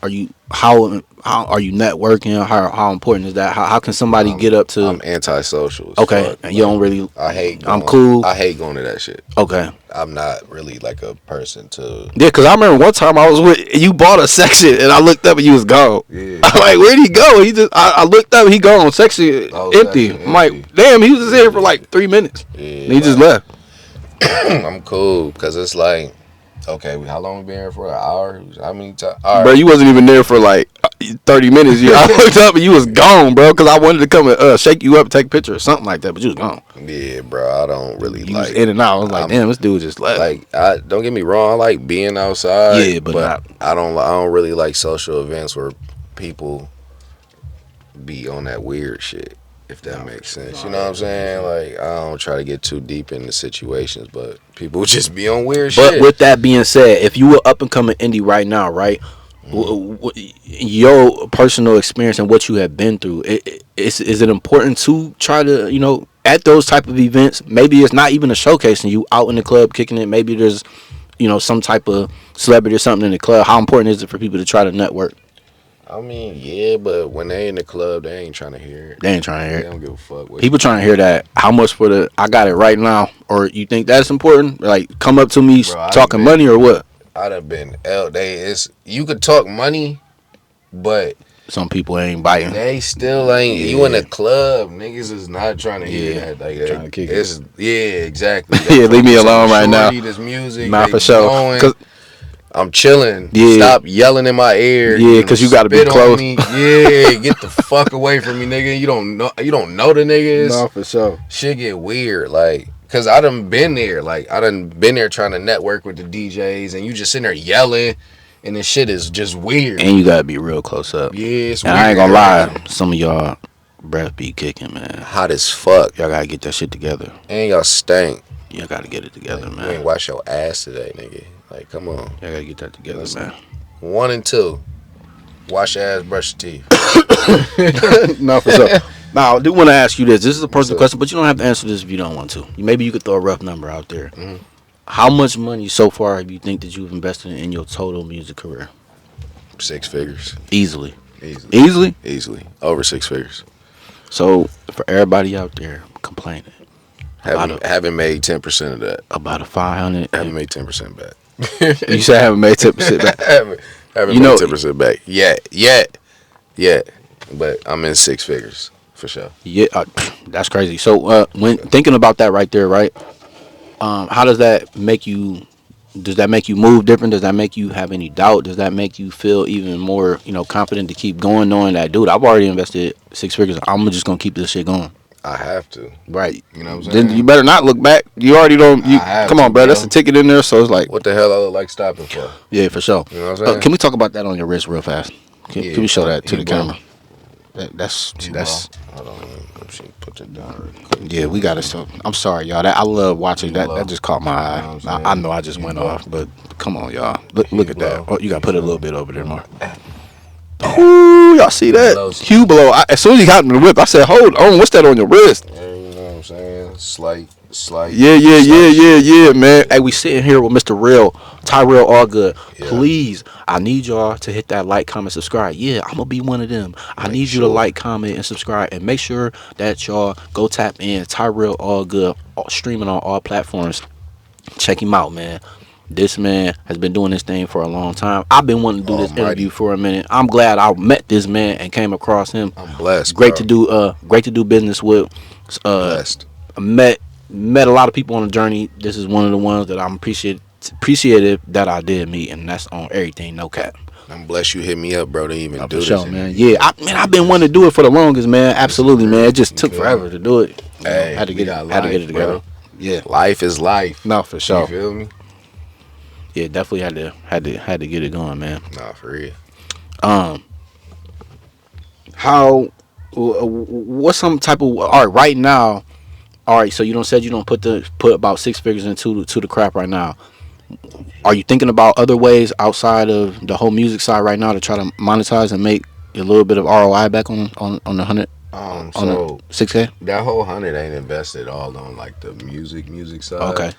how are you networking? How important is that? How can somebody get up to? I'm antisocial. Okay, Fuck. and you don't really. I hate. I'm Going, cool. I hate going to that shit. Okay. I'm not really like a person to. Yeah, cause I remember one time I was with you bought a section and I looked up and you was gone. Yeah. I'm like, where'd he go? He just I looked up, he gone. Section Oh, empty. section I'm like, empty. damn, he was just here for like 3 minutes. Yeah, And he just left. I'm cool because it's like, okay, how long we been here for? An hour? How many times? All Bro, right. you wasn't even there for like 30 minutes. I looked up and you was gone, bro. Cause I wanted to come and shake you up, take a picture or something like that, but you was gone. Yeah, bro. I don't really You like. was in and out. I was like, I'm- damn, this dude just left. Like, don't get me wrong. I like being outside. Yeah, but not- I don't really like social events where people be on that weird shit. If that makes sense, you know what I'm saying? Like, I don't try to get too deep into situations, but people just be on weird But shit. with that being said, if you were up and coming indie right now, right, your personal experience and what you have been through, is it important to try to, you know, at those type of events, maybe it's not even a showcase and you out in the club kicking it, maybe there's, you know, some type of celebrity or something in the club. How important is it for people to try to network? I mean, yeah, but when they in the club, they ain't trying to hear it. They ain't trying to They hear it. don't give a fuck. What People trying to hear that. How much for the? I got it right now. Or you think that's important? Like, come up to me Bro, I talking been- money or what? I'd have been you could talk money, but Some people ain't biting. they still ain't. You in Yeah. the club, niggas is not trying to hear Yeah, that. Like, trying to kick it. it's yeah, exactly. Yeah, leave me alone right now. This music, Nah, they for sure. blowing. 'Cause- I'm chilling. Yeah. Stop yelling in my ear. Yeah, 'cause you gotta be spit on close. me. Yeah, get the fuck away from me, nigga. You don't know the niggas. for sure. Shit get weird, like, cause I done been there. Like, I done been there trying to network with the DJs, and you just sitting there yelling, and this shit is just weird. And you gotta be real close up. Yeah, it's And weird. I ain't gonna lie, some of y'all breath be kicking, man. Hot as fuck. Y'all gotta get that shit together. And y'all stink. Y'all gotta get it together, You ain't man. wash your ass today, nigga. Like, come on. Y'all gotta get that together, Listen. man. 1 and 2. Wash your ass, brush your teeth. No, for sure. Now, I do want to ask you this. This is a personal up? question, but you don't have to answer this if you don't want to. Maybe you could throw a rough number out there. Mhm. How much money so far have you think that you've invested in your total music career? 6 figures. Easily. Easily. Easily? Easily. Over 6 figures. So, for everybody out there complaining Haven't made 10% of that. about a 500, Haven't made 10% back. you said I haven't made 10% back. Haven't You made know, 10% back yet. But I'm in six figures for sure. yeah, that's crazy. So when thinking about that right there, right? How does that make you? Does that make you move different? Does that make you have any doubt? Does that make you feel even more, confident to keep going, knowing that, dude, I've already invested six figures. I'm just gonna keep this shit going. I have to. Right. You know what I'm Then you saying? better not look back. You already don't. I You have come to, on, bro. That's bro. a ticket in there. So it's like, What the hell I look like stopping for? yeah, for sure. You know what I'm saying? Can we talk about that on your wrist real fast? Can we show that to He the blow. camera? That's He that's blow. Hold on. Let me put that down real quick. yeah. We got to show. I'm sorry, y'all. I love watching He that. blow. That just caught my You eye. know what I'm I saying? know I just He went blow. off, but come on, y'all. Look He at blow. that. Oh, you got to You put a feel little me? bit over there more. Ooh, y'all see that? blows. Hue blow. As soon as he got in the whip, I said, "Hold on, what's that on your wrist?" Yeah, you know what I'm saying? Slight. Yeah, man. Hey, we sitting here with Mr. Real, Tyrell Allgood. Yeah. Please, I need y'all to hit that like, comment, subscribe. Yeah, I'm gonna be one of them. I Make need you to sure. like, comment, and subscribe, and make sure that y'all go tap in Tyrell Allgood, streaming on all platforms. Check him out, man. This man has been doing this thing for a long time. I've been wanting to do this Almighty. interview for a minute. I'm glad I met this man and came across him. I'm blessed, Great bro. to do. Great to do business with. Blessed. Met a lot of people on the journey. This is one of the ones that I'm appreciative that I did meet, and that's on everything. No cap. I'm blessed you hit me up, bro, to even do For this. sure, man. interview. Yeah, I've been wanting to do it for the longest, man. Absolutely, man. It just You took feel forever me? to do it. Hey, Had to we get got had to get life, it together. bro. Yeah, Life is life. no, for You sure. feel me? Yeah, definitely had to get it going, man. Nah, for real. Um, how? What's some type of all right right now? All right, so you don't said you don't put about six figures into to the crap right now. Are you thinking about other ways outside of the whole music side right now to try to monetize and make a little bit of ROI back on the 100 on So the 6K? that whole 100 ain't invested all on like the music side. Okay.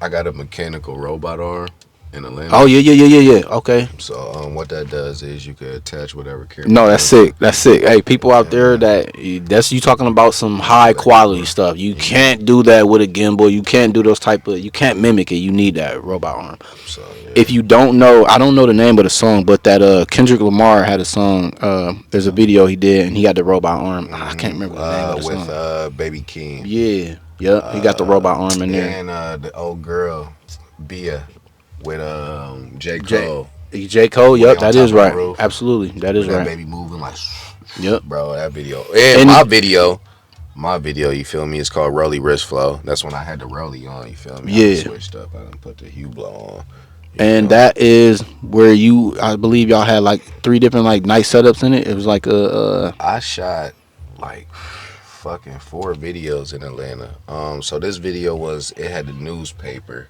I got a mechanical robot arm in Atlanta. Oh yeah. Okay. So what that does is you could attach whatever camera. No, that's you want. sick. That's sick. Hey, people out there that's you talking about some high quality stuff. You can't do that with a gimbal. You can't do those type of. You can't mimic it. You need that robot arm. So yeah. If you don't know, I don't know the name of the song, but that Kendrick Lamar had a song. There's a video he did, and he got the robot arm. I can't remember the name of the song. With Baby King. Yeah, yep. He got the robot arm in there. And the old girl, Bia, with J. Cole. J. Cole. Yep, on that top is of the right. roof. Absolutely, that is That right. baby moving like, Yep. bro, that video. And- My video, you feel me? It's called Rolly Wrist Flow. That's when I had the Rolly on, you feel me? I Yeah. done switched up. I done put the Hue Blow on. And that is where I believe y'all had like 3 different like nice setups in it. It was like I shot like fucking 4 videos in Atlanta. So this video it had the newspaper.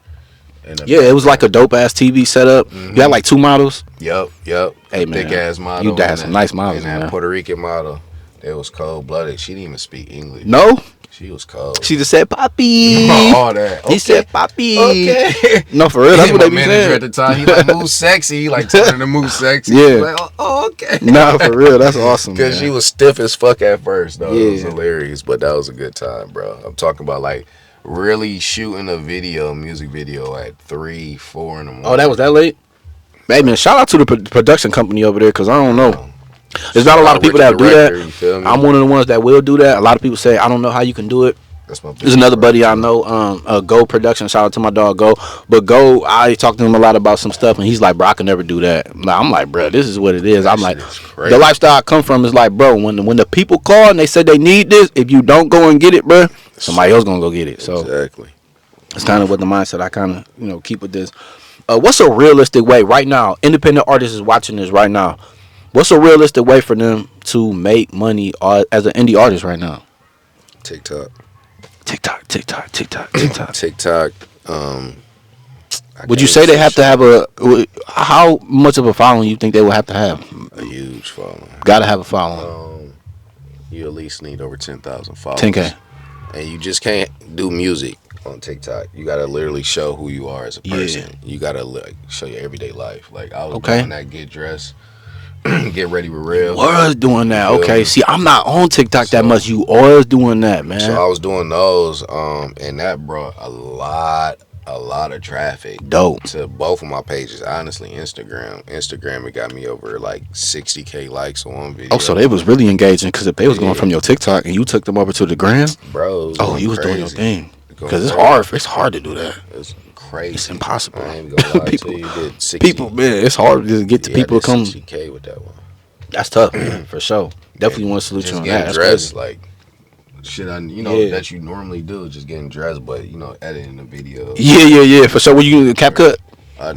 yeah, it was like a dope ass TV setup. You had like 2 models. Yup. Hey, man, Thick ass model. you had some nice models, And that man. Puerto Rican model. It was cold blooded. She didn't even speak English. No, She was cold. she just said "Papi." All that. He said "Papi." Okay. No, for real, that's what My they be manager at saying. the time, he like move sexy. He like telling her to move sexy. Yeah. Like, oh, okay. Nah, for real, that's awesome. Because she Man. was stiff as fuck at first, though. It was Yeah. hilarious, but that was a good time, bro. I'm talking about like really shooting a music video at 3, 4 in the morning. Oh, that was that late. Hey man, shout out to the production company over there, cause I don't know. There's not a lot of people that do Director, that. you feel me? I'm one of the ones that will do that. A lot of people say I don't know how you can do it. That's my There's another buddy I know, Go Production. Shout out to my dog Go. But Go, I talked to him a lot about some stuff, and he's like, bro, I can never do that. I'm like, bro, this is what it is. I'm like, the lifestyle I come from is like, bro, when the people call and they say they need this, if you don't go and get it, bro, somebody else gonna go get it. So exactly. it's kind of what the mindset I kind of keep with this. What's a realistic way right now? Independent artists is watching this right now. What's a realistic way for them to make money as an indie artist right now? TikTok. TikTok. I Would you can't say they have to shit. have how much of a following you think they would have to have? A huge following. Gotta have a following. You at least need over 10,000 followers. 10K. And you just can't do music on TikTok. You gotta literally show who you are as a person. You gotta like show your everyday life. Like I was doing that, get dressed, get ready with real. Was doing that. You feel Okay. me? See, I'm not on TikTok that much. You always doing that, man. So I was doing those, and that brought a lot a lot of traffic Dope. to both of my pages. Honestly, Instagram, it got me over like 60K likes on one Oh, so video. they was really engaging because if they was going Yeah, from your TikTok and you took them over to the gram, bro, it was oh, going you was doing your crazy. thing. Going Because it's crazy. hard. It's hard to do that. It's crazy. It's impossible. I ain't gonna lie to people, you. Did 60. people, man, it's hard to get to Yeah, I people did to come. 60K with that one. That's tough, man, for sure. Definitely And want to salute just you on getting that. That's dressed crazy. like shit. Yeah. That you normally do, just getting dressed, but editing the video. Yeah, for sure. Were you CapCut?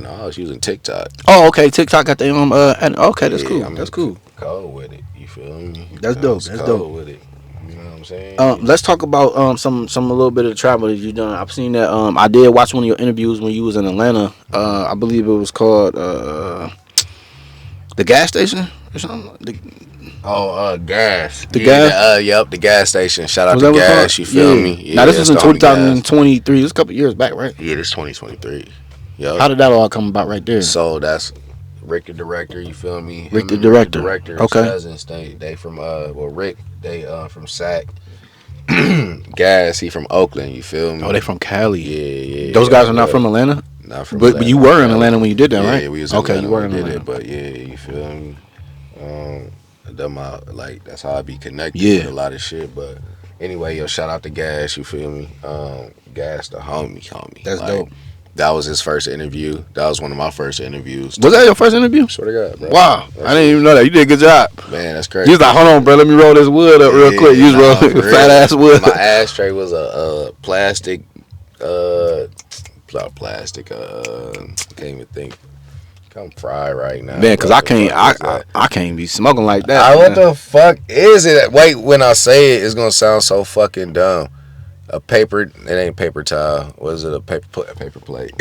No, I was using TikTok. Oh, okay. TikTok got their and okay, that's Yeah, cool. I mean, That's cool. cold with it. You feel me? That's I dope. was That's cold dope. with it. You know what I'm saying? Let's talk about some a little bit of the travel that you done. I've seen that. I did watch one of your interviews when you was in Atlanta. I believe it was called the gas station or something. Gas. The Yeah, gas. yep, the gas station. Shout out Was to that what it's Gas. called? You feel me? Yeah, Now this was that's in the homie Gas. 2023. This was a couple years back, right? Yeah, this 2023. Yep. How did that all come about right there? So that's Rick the director. You feel me? Rick the and director. Director's Okay. cousins. They from Rick. They from Sac. Gas. He from Oakland. You feel me? Oh, they from Cali. Yeah. Those guys are not from Atlanta. Not from But Atlanta. you were in Atlanta when you did that, Yeah, right? we was in Okay, Atlanta you were when in we did Atlanta. it, but yeah, you feel me? I done my that's how I be connected Yeah. with a lot of shit. But anyway, shout out to Gas, you feel me? Gas the homie. That's like, dope. That was his first interview. That was one of my first interviews. Was that your first interview? Swear to God, bro. Wow, I didn't even know that. You did a good job. Man, that's You crazy. was like, hold on, bro, let me roll this wood up real quick. You was rolling for fat real. ass wood. My ashtray was a plastic, not plastic. Can't even think. I'm fried right now. Man, cause What I the can't, fuck is that? I can't be smoking like that. What man. the fuck is it? Wait, when I say it, it's gonna sound so fucking dumb. A paper, it ain't paper towel. What is it? A paper plate? A paper plate,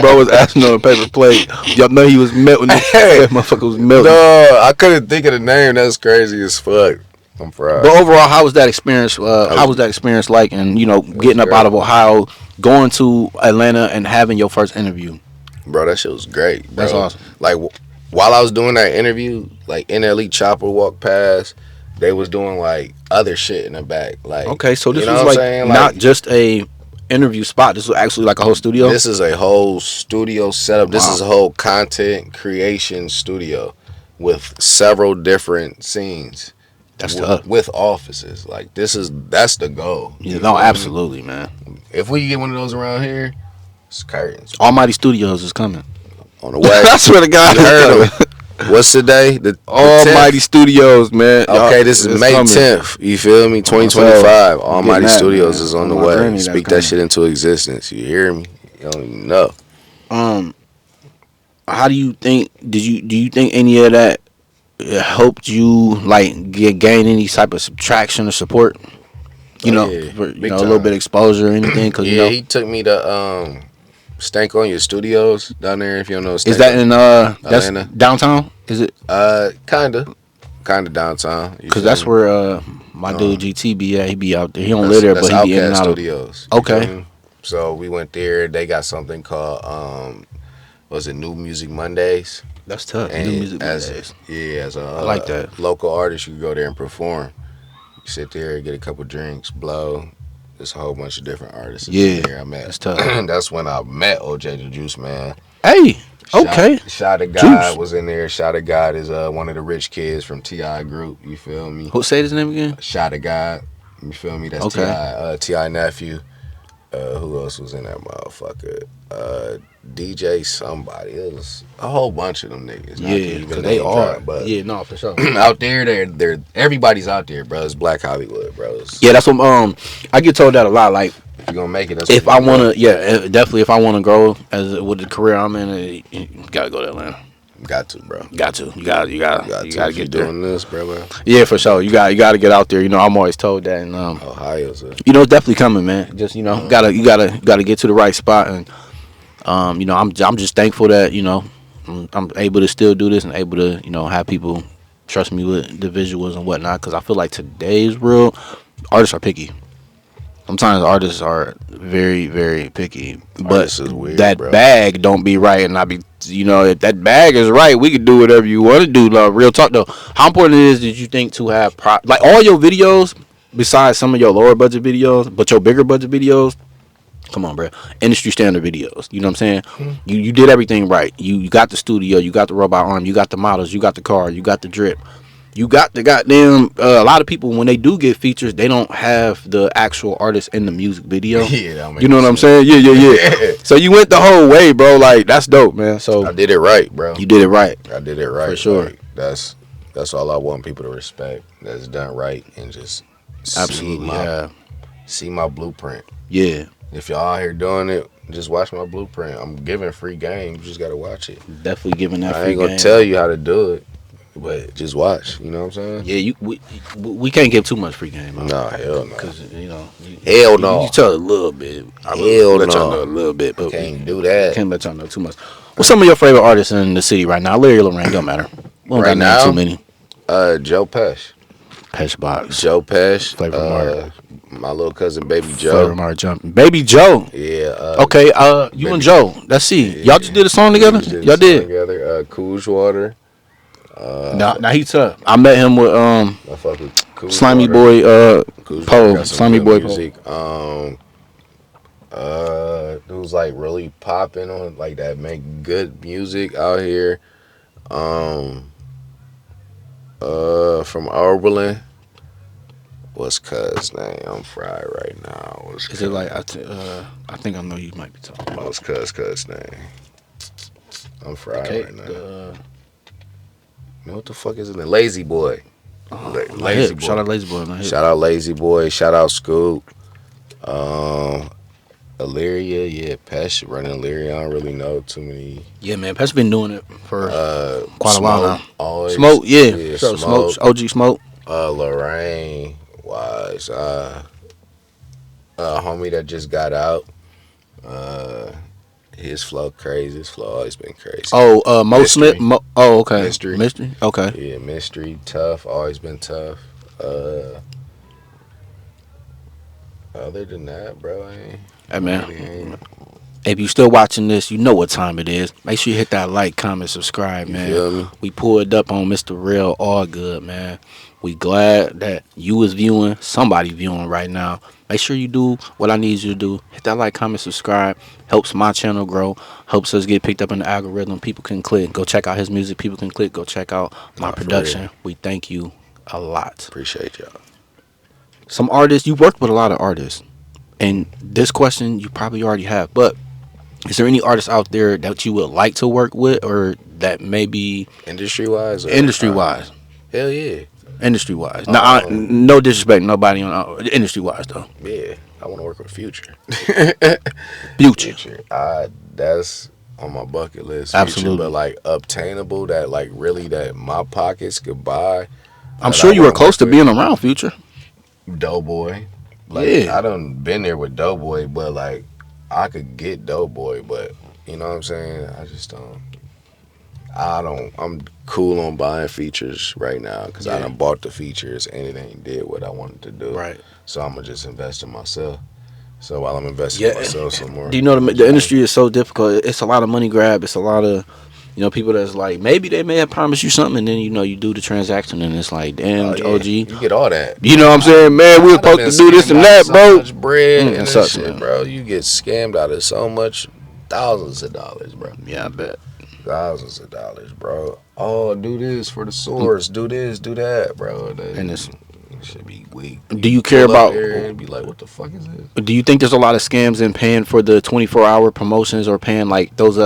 bro was asking on a paper plate. Y'all know he was melting. That motherfucker was melting. No, I couldn't think of the name. That's crazy as fuck. I'm fried. But overall, how was that experience? How was that experience like? And getting up great. out of Ohio, going to Atlanta, and having your first interview. Bro, that shit was great, bro. That's awesome. Like, while I was doing that interview, like, NLE Chopper walked past, they was doing, like, other shit in the back. Like, Okay, so this you know was what like I'm saying? not just a interview spot. This was actually like a whole studio. This is a whole studio setup. This Wow. is a whole content creation studio with several different scenes. That's tough. With offices. Like, that's the goal. Yeah, no, absolutely, man. If we get one of those around here, it's curtains. Almighty Studios is coming. On the way. I swear to God, You heard it's him. What's today? The Almighty 10th? Studios, man. Okay, this is It's May coming. 10th. You feel me? 2025. Almighty that, Studios man. is on My the way. granny, that's Speak coming. that shit into existence. You hear me? You don't even know. How do you think? Do you think any of that helped you like gain any type of subtraction or support? Yeah, For, big a little time. bit of exposure or anything? Cause Yeah, he took me to Stank on Your Studios down there. If you don't know, is that in that's Atlanta. downtown? Is it? Kinda downtown. Because that's where my dude GT be at. He be out there. He don't live there, but he be in and Outcast out of. Studios. Okay. You feel me? So we went there. They got something called was it New Music Mondays? That's tough. And New music as days. as a I like that. local artist, you can go there and perform. You sit there, get a couple drinks, blow. There's a whole bunch of different artists. Yeah, there I met. that's tough. That's when I met OJ the Juice Man. Hey, okay. Shot of God Juice. was in there. Shot of God is one of the rich kids from T.I. Group. You feel me? Who say his name again? Shot of God. You feel me? That's Okay. T.I. nephew. Who else was in that motherfucker? DJ somebody. It was a whole bunch of them niggas. Not to Yeah, even cause they name are. drop, but Yeah, no, for sure. out there, they're everybody's out there, bro. It's Black Hollywood, bro. Yeah, that's what I get told that a lot. Like If you're gonna make it, that's if what I you wanna, definitely if I wanna grow as with the career I'm in, you gotta go to Atlanta. got to, bro. Got to. You gotta If you get there. doing this, bro. Yeah, for sure. You gotta get out there. I'm always told that, and Ohio's a it's definitely coming, man. Just gotta get to the right spot, and I'm just thankful that I'm able to still do this and able to have people trust me with the visuals and whatnot. Because I feel like today's world, artists are picky. Sometimes artists are very, very picky, but Artists is weird, that bro. bag don't be right, and I be, if that bag is right, we can do whatever you want to do. Like, real talk though, how important it is did you think to have like all your videos, besides some of your lower budget videos, but your bigger budget videos, Come on, bro. Industry standard videos. You know what I'm saying? You did everything right. You got the studio. You got the robot arm. You got the models. You got the car. You got the drip. You got the goddamn. A lot of people when they do get features, they don't have the actual artist in the music video. Yeah, that You make know no what I'm sense. saying? Yeah, yeah, yeah. So you went the whole way, bro. Like that's dope, man. So I did it right, bro. you did it right I did it for right. sure. Like that's all I want people to respect. That's done right and just Absolutely, yeah, see my blueprint. yeah. If y'all out here doing it, just watch my blueprint. I'm giving free game. You just gotta watch it. Definitely giving that I free ain't gonna game. tell you how to do it, but just watch. You know what I'm saying? Yeah, we can't give too much free game, Nah, hell no. because you know, Hell no. you tell a little bit. I Hell let y'all no. know a little bit, but Can't do that. can't let y'all know too much. What's some of your favorite artists in the city right now? Larry Lorraine, don't matter. We don't Right got name now? too many. Joe Pesh. Pesh Box, Joe Pesh. Flavor Mart, My little cousin Baby Flavor Joe. Mart jumping. Baby Joe. Yeah. Okay, you Baby and Joe. Let's see. Yeah, Y'all just did a song together. we just Y'all a song did. together. Cool Water. Now he tough. I met him with I fuck with Cool Slimy Water. Boy Cool Water Poe. got some Slimy good Boy Poe. music. Who's like really popping on like that, make good music out here. Um, from Oberlin. What's cuz name? I'm fried right now. What's Is it like I think I know you might be talking about. what's cuz name? I'm fried Okay, right now. What the fuck is it? Lazy Boy. Lazy Boy. Shout out Lazy Boy. My hip. Shout out Lazy Boy. Shout out Scoop. Illyria, yeah, Pesh running Illyria. I don't really know too many. Yeah, man. Pesh been doing it for quite a Smoke, while now. always. Smoke, yeah. So Smoke. Smoke, OG Smoke. Lorraine Wise. Homie that just got out. His flow crazy. His flow always been crazy. Oh, Mo Mystery. Smith. Oh, okay. Mystery. Okay. Yeah, Mystery. Tough. Always been tough. Other than that, bro, I ain't. Hey, man. Really ain't. If you still watching this, you know what time it is. Make sure you hit that like, comment, subscribe, You man. feel me? We pulled up on Mr. Real All Good, man. We glad that you was viewing, somebody viewing right now. Make sure you do what I need you to do. Hit that like, comment, subscribe. Helps my channel grow. Helps us get picked up in the algorithm. People can click. Go check out his music. People can click. Go check out my For production. real. We thank you a lot. Appreciate y'all. Some artists, you worked with a lot of artists. And this question you probably already have. But is there any artists out there that you would like to work with or that maybe Industry wise? industry wise? Hell yeah. Industry wise. No disrespect, nobody on industry wise though. Yeah. I want to work with Future. Future. That's on my bucket list. Absolutely. Future, but like obtainable that like really that my pockets could buy. I'm that sure I you were wanna close work to with. being around Future. Doughboy. Like Yeah. I done been there with Doughboy, but like I could get Doughboy, but you know what I'm saying? I just don't. I'm cool on buying features right now because I Yeah. done bought the features and it ain't did what I wanted to do. Right. So I'm gonna just invest in myself. So while I'm investing in myself some more. Do you know the industry is so difficult? It's a lot of money grab. It's a lot of people that's like maybe they may have promised you something and then you do the transaction and it's like damn Oh, yeah. OG. You get all that. You know what I'm saying? Man, we were I done supposed to been do this scammed and out that, of so bro. much bread and That this sucks, shit, man. bro. You get scammed out of so much, thousands of dollars, bro. Yeah, I bet. Thousands of dollars, bro. Oh, do this for the source. Do this, do that, bro. And it's should be weak. do you care Pull up about there and be like, what the fuck is this? do you think there's a lot of scams in paying for the 24-hour promotions or paying like those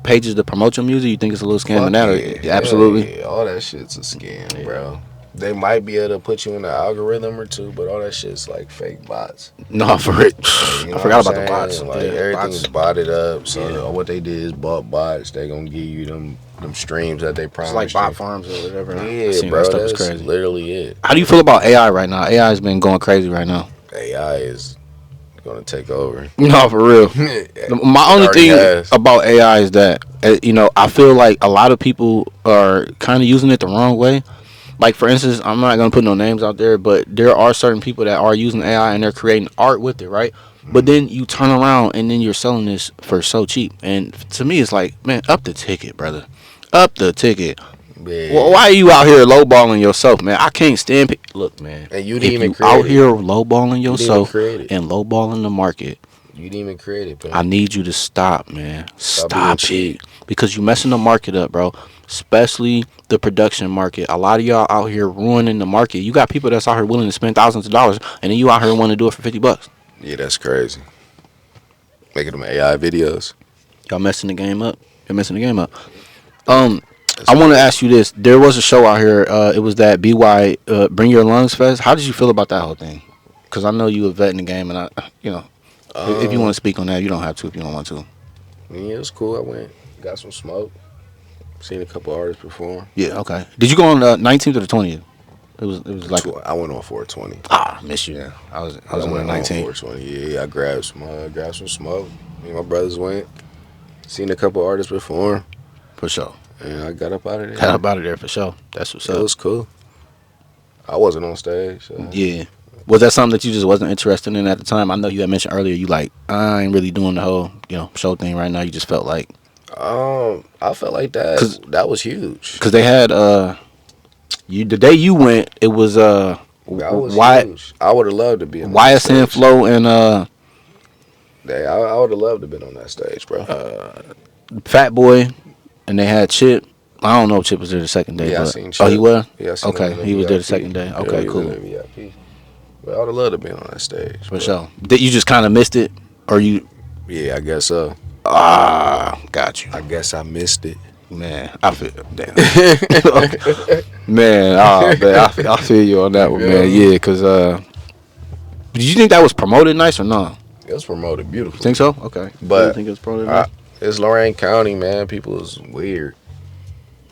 pages to promote your music? You think it's a little scam in that? Fuck yeah. Absolutely. Yeah, all that shit's a scam, bro. They might be able to put you in the algorithm or two, but all that shit's like fake bots. No, for it. You know I forgot what about the I'm bots. saying? Like Yeah, everything's bots. botted up. So what they did is bought bots. They gonna give you them streams that they It's promised. like bot you. farms or whatever. I Yeah, seen bro. that stuff is That's crazy. literally it. How do you feel about AI right now? AI has been going crazy right now. AI is gonna take over. No, for real. My only already thing has. about AI is that I feel like a lot of people are kind of using it the wrong way. Like for instance, I'm not gonna put no names out there, but there are certain people that are using AI and they're creating art with it, right? But then you turn around and then you're selling this for so cheap, and to me, it's like, man, up the ticket, brother, up the ticket. Yeah. Well, why are you out here lowballing yourself, man? I can't stand. Look, man, And you if didn't even you create out it. here lowballing You didn't yourself create it. and lowballing the market, You didn't even create it, I man. need you to stop, man. Stop being Stop cheap. it. Because you messing the market up, bro. Especially the production market. A lot of y'all out here ruining the market. You got people that's out here willing to spend thousands of dollars, and then you out here want to do it for $50. Yeah, that's crazy. Making them AI videos. Y'all messing the game up. You're messing the game up. Um, That's I want to crazy. ask you this. There was a show out here. It was that BY Bring Your Lungs Fest. How did you feel about that whole thing? Because I know you a vet in the game, and if you want to Um, speak on that, you don't have to if you don't want to. yeah, it was cool. I went, got some smoke, seen a couple artists perform. Yeah, okay. Did you go on the 19th or the 20th? It was like I went on 420. I miss you. Yeah, I was I on the went on 19th 420. Yeah, I grabbed some smoke. Me and my brothers went, seen a couple artists perform, for sure. and I got up out of Got there. up out of there for sure. That's what's It up. was cool. I wasn't on stage. So. Yeah. Was that something that you just wasn't interested in at the time? I know you had mentioned earlier you like I ain't really doing the whole show thing right now. You just felt like I felt like that. because That was huge. they had you the day you went it was That was Y huge. I would have loved to be on that YSN stage. Flow and I would have loved to have been on that stage, bro. Fat Boy and they had Chip. I don't know if Chip was there the second day, Yeah, I but seen he Chip. was. Yeah, I seen him Okay, in the he was there the VIP. second day. Yeah, Okay, he was cool. in the VIP. But I would have loved to be on that stage. For But sure. Did you just kind of missed it, or you? yeah, I guess so. Got you, I guess I missed it. man. I feel damn, man. Man, I feel you on that one, man. Yeah. Yeah, cause did you think that was promoted nice or no? It was promoted beautifully. Think so? Okay. But You think it was promoted I, nice? it's Lorain County, man. People is weird.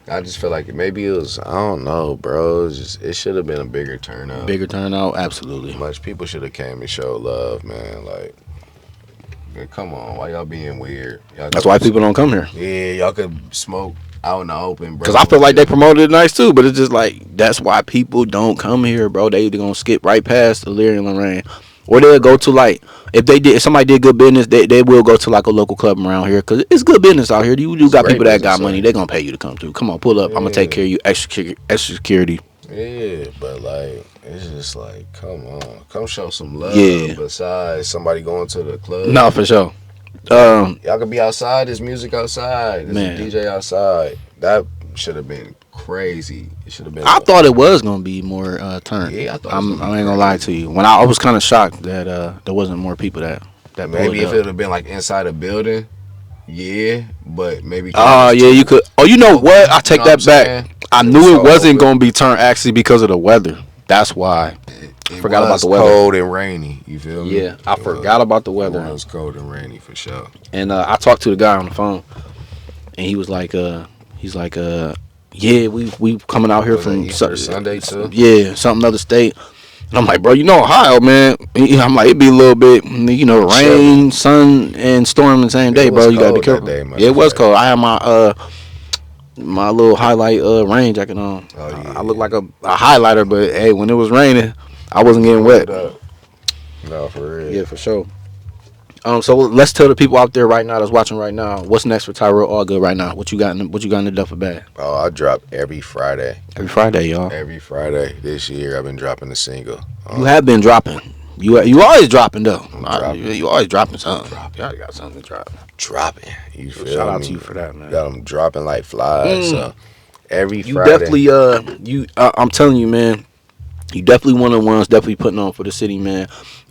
I just feel like maybe it was. I don't know, bro. It should have been a bigger turnout. Bigger turnout, absolutely. Much people should have came and showed love, man. Like, man, come on, why y'all being weird? That's why people don't come here. Yeah, y'all could smoke out in the open, bro. Cause I feel like they promoted it nice too, but it's just like that's why people don't come here, bro. They either gonna skip right past Illyria and Lorraine, or they'll go to like if somebody did good business, they will go to like a local club around here because it's good business out here. You do It's got great people that got business, money, sir. they gonna pay you to come through. Come on, pull up. I'm gonna take Yeah. care of you. Extra security. Yeah, but like it's just like, come on, come show some love. Yeah. Besides somebody going to the club, No, for sure. y'all could be outside. There's music outside. There's Man. a DJ outside. That should have been crazy. It should have been. I thought it was gonna be more turned. Yeah, I thought it was gonna I be ain't gonna lie crazy. to you. When I was kind of shocked that there wasn't more people that Maybe pulled if up. it would have been like inside a building, yeah, but maybe. Oh yeah, you could. Oh, you know what? I take You know what that back. I'm saying? I It knew was it so wasn't open. gonna be turned actually because of the weather. That's why. It Forgot about was the weather. cold and rainy. You feel me? Yeah, I It forgot about the was, weather. It was cold and rainy for sure. And I talked to the guy on the phone, and he was like, yeah, we coming out here Was that from Easter Sunday too? Yeah, something other state. And I'm like, bro, Ohio, man. I'm like, it'd be a little bit, rain, sun, and storm the same day, It was bro. You gotta be cold that careful. day, matter Yeah, it of was fact. cold. I had my little highlight rain jacket on. Oh, yeah. I look like a highlighter, but hey, when it was raining, I wasn't getting wet. No, for real. Yeah, for sure. So let's tell the people out there right now that's watching right now, what's next for Tyrell All Good right now? What you got in the duffel bag? Oh, I drop every Friday. Every Friday, y'all. Every Friday this year, I've been dropping a single. You have been dropping. You always dropping though. Dropping. You always dropping something. You always got something to drop. Dropping. You feel Shout out me? to you for that, man. Got them dropping like flies. So every You Friday. definitely I'm telling you, man. You definitely one of the ones definitely putting on for the city, man.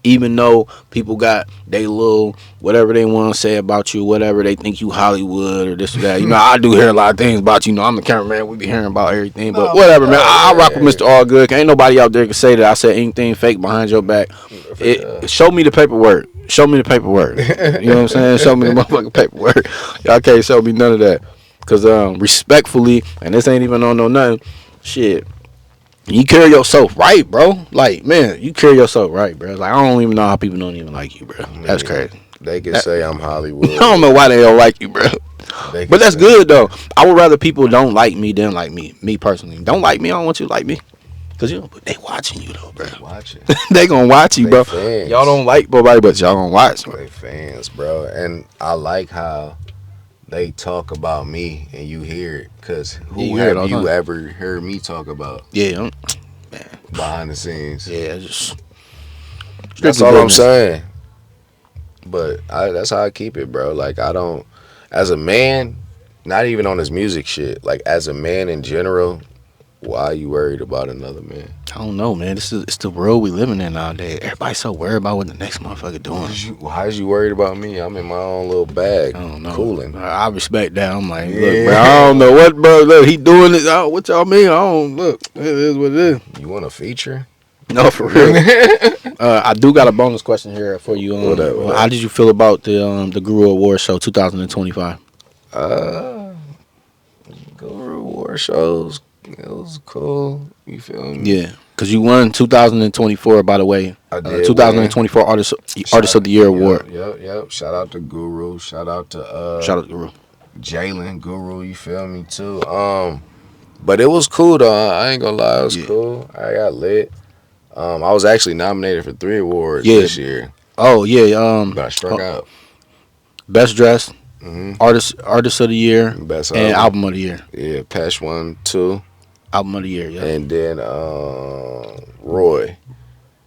Even though people got they little whatever they want to say about you, whatever they think you Hollywood or this or that. I do hear a lot of things about you. I'm the cameraman. We be hearing about everything, but whatever, man. I rock with Mr. All Good. Ain't nobody out there can say that I said anything fake behind your back. Show me the paperwork. Show me the paperwork. You know what I'm saying? Show me the motherfucking paperwork. Y'all can't show me none of that. Cause respectfully, and this ain't even on no nothing. Shit. You carry yourself right, bro. Like, man, you carry yourself right, bro. Like, I don't even know how people don't even like you, bro. That's crazy. They can say I'm Hollywood. I don't know why they don't like you, bro. They can But that's say- good, though. I would rather people don't like me than like me. Me, personally. Don't like me, I don't want you to like me. Because, they watching you, though, bro. Watching. They gonna watch you, They bro. fans. Y'all don't like nobody, but y'all gonna watch. They fans, bro. And I like how they talk about me and you hear it. Because Yeah, who you hear it all have the you time. ever heard me talk about Yeah, behind the scenes? yeah, just That's strictly all I'm business. saying. But that's how I keep it, bro. Like I don't, as a man, not even on his music shit. Like as a man in general, why are you worried about another man? I don't know, man. It's the world we living in nowadays. Everybody's so worried about what the next motherfucker doing. Why is you worried about me? I'm in my own little bag, I don't know. cooling. I respect that. I'm like, Yeah. look, bro, I don't know what, bro. Look, he doing this. Oh, what y'all mean? I don't look. It is what it is. You want a feature? No, for real. I do got a bonus question here for you. What up? How did you feel about the Guru Award Show 2025? Guru War shows. It was cool. You feel me? Yeah, because you won 2024, by the way. I did. 2024 Artist of the Year Award. Yep. Shout out to Guru. Shout out to Shout out to Guru. Jalen Guru. You feel me too? But it was cool though. I ain't gonna lie, it was cool. I got lit. I was actually nominated for 3 awards this year. Oh yeah. But I struck out. Best Dressed, Artist of the Year, Best and Album of the Year. Yeah, Pesh 1, 2. Album of the Year, yeah. And then Roy.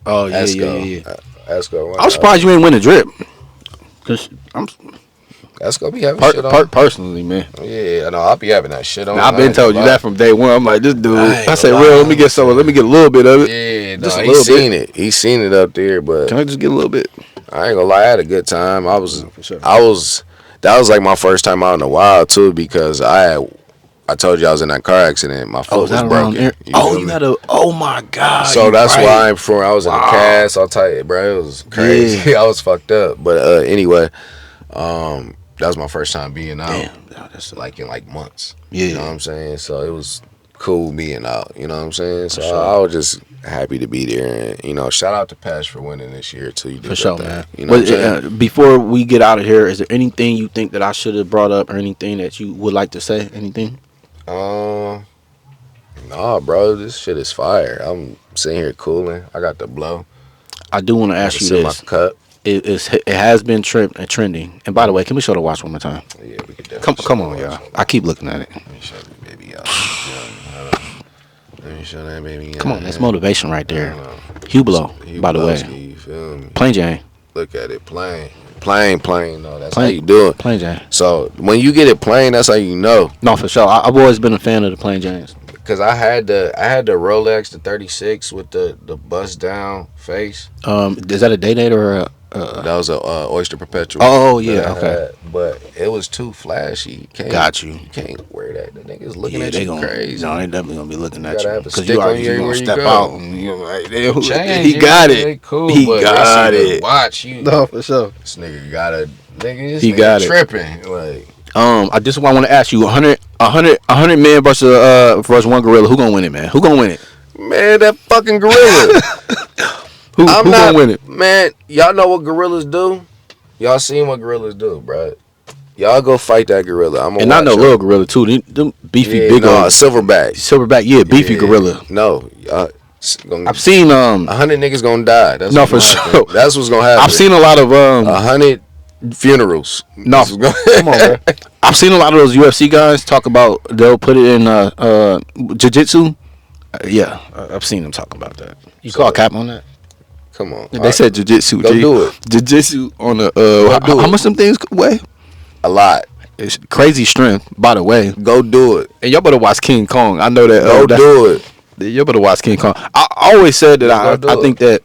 Oh yeah, Esco. yeah. Esco. I'm surprised you ain't win a drip. Cause I'm Esco be having shit on. Personally, man. Yeah, I know. I'll be having that shit on. Now, I've been told you that from day one. I'm like, this dude. I said, real. Let me get some. Let me get a little bit of it. Yeah, just no, a he little seen bit. it. He seen it up there, but Can I just get a little bit? I ain't gonna lie. I had a good time. I was. For sure. That was like my first time out in a while too, because I told you I was in that car accident. My foot was broken. You had a. Oh my god. So that's right. why I was in a cast. I'll tell you, bro. It was crazy. Yeah. I was fucked up. But anyway, that was my first time being out. Damn, that's like in like months. Yeah. You know what I'm saying? So it was cool being out. You know what I'm saying? So sure. I was just happy to be there. And, shout out to Pash for winning this year, too. You did For sure, thing. man. You know what I'm saying? Before we get out of here, is there anything you think that I should have brought up or anything that you would like to say? Anything? Nah, bro. This shit is fire. I'm sitting here cooling. I got the blow. I do want to ask you this. My cup. It has been trending. And by the way, can we show the watch one more time? Yeah, we could definitely. Come on, y'all. I keep looking at it. Let me show you, baby. Let me show that baby. Come on, that's motivation right there. Hublot, by the way. You feel me? Plain Jane. Look at it, plain. No, that's Plain, how you do it. Plain Jane. So when you get it plain, that's how you know. No, for sure. I've always been a fan of the Plain Janes. Cause I had the Rolex, the 36 with the bust down face. Is that a Day-Date or a? That was a Oyster Perpetual. Oh yeah, okay. But it was too flashy. Got you. You can't wear that. The niggas looking at they you gonna, crazy. No, they definitely gonna be looking at gotta you have a because stick you on already you gonna where you step go. out. And you're like, Change, he got it. Cool, he but got it. Watch you. No, for sure. This nigga got a nigga. This He nigga got it. tripping. Like I just want to ask you 100 men versus one gorilla. Who gonna win it, man? Who gonna win it? man, that fucking gorilla. Who gonna win it? Man, y'all know what gorillas do? Y'all seen what gorillas do, bro? Y'all go fight that gorilla. And I know little gorilla too. Them beefy big old silverback. Yeah, beefy gorilla. No, I've seen 100 niggas gonna die. That's no, for sure. That's what's gonna happen. I've seen a lot of 100 funerals. No, come on, bro. I've seen a lot of those UFC guys talk about they'll put it in jiu-jitsu. Yeah, I've seen them talk about that. You call cap on that? Come on. They said jiu-jitsu. Go do it. Jiu-jitsu on the how much them things weigh? A lot. It's crazy strength, by the way. Go do it. And y'all better watch King Kong. I know that. Go do it. Y'all better watch King Kong. I always said that I think that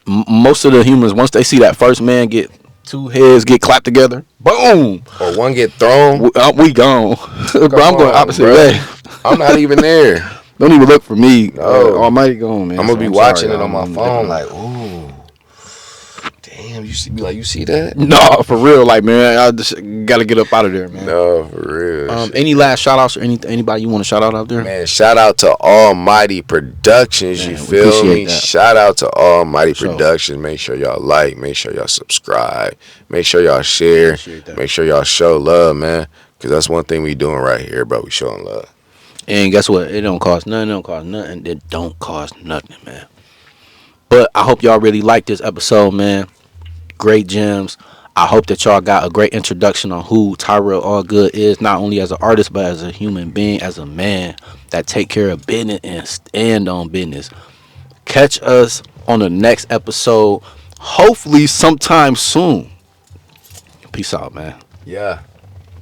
most of the humans, once they see that first man get two heads get clapped together, boom, or one get thrown, we gone. Bro, I'm going opposite way. I'm not even there. Don't even look for me. No. Almighty gone, man. I'm gonna be watching it on my phone, like, ooh, damn, you see that? No, for real, like, man, I just gotta get up out of there, man. No, for real. Any last shout outs or anybody you want to shout out there? Man, shout out to Almighty Productions. Man, you feel me? That. Shout out to Almighty Productions. Make sure y'all like, make sure y'all subscribe, make sure y'all share, make sure y'all show love, man. Cause that's one thing we doing right here, bro. We showing love. And guess what? It don't cost nothing. It don't cost nothing, man. But I hope y'all really like this episode, man. Great gems. I hope that y'all got a great introduction on who Tyrell Allgood is, not only as an artist, but as a human being, as a man that take care of business and stand on business. Catch us on the next episode hopefully sometime soon. Peace out, man. Yeah.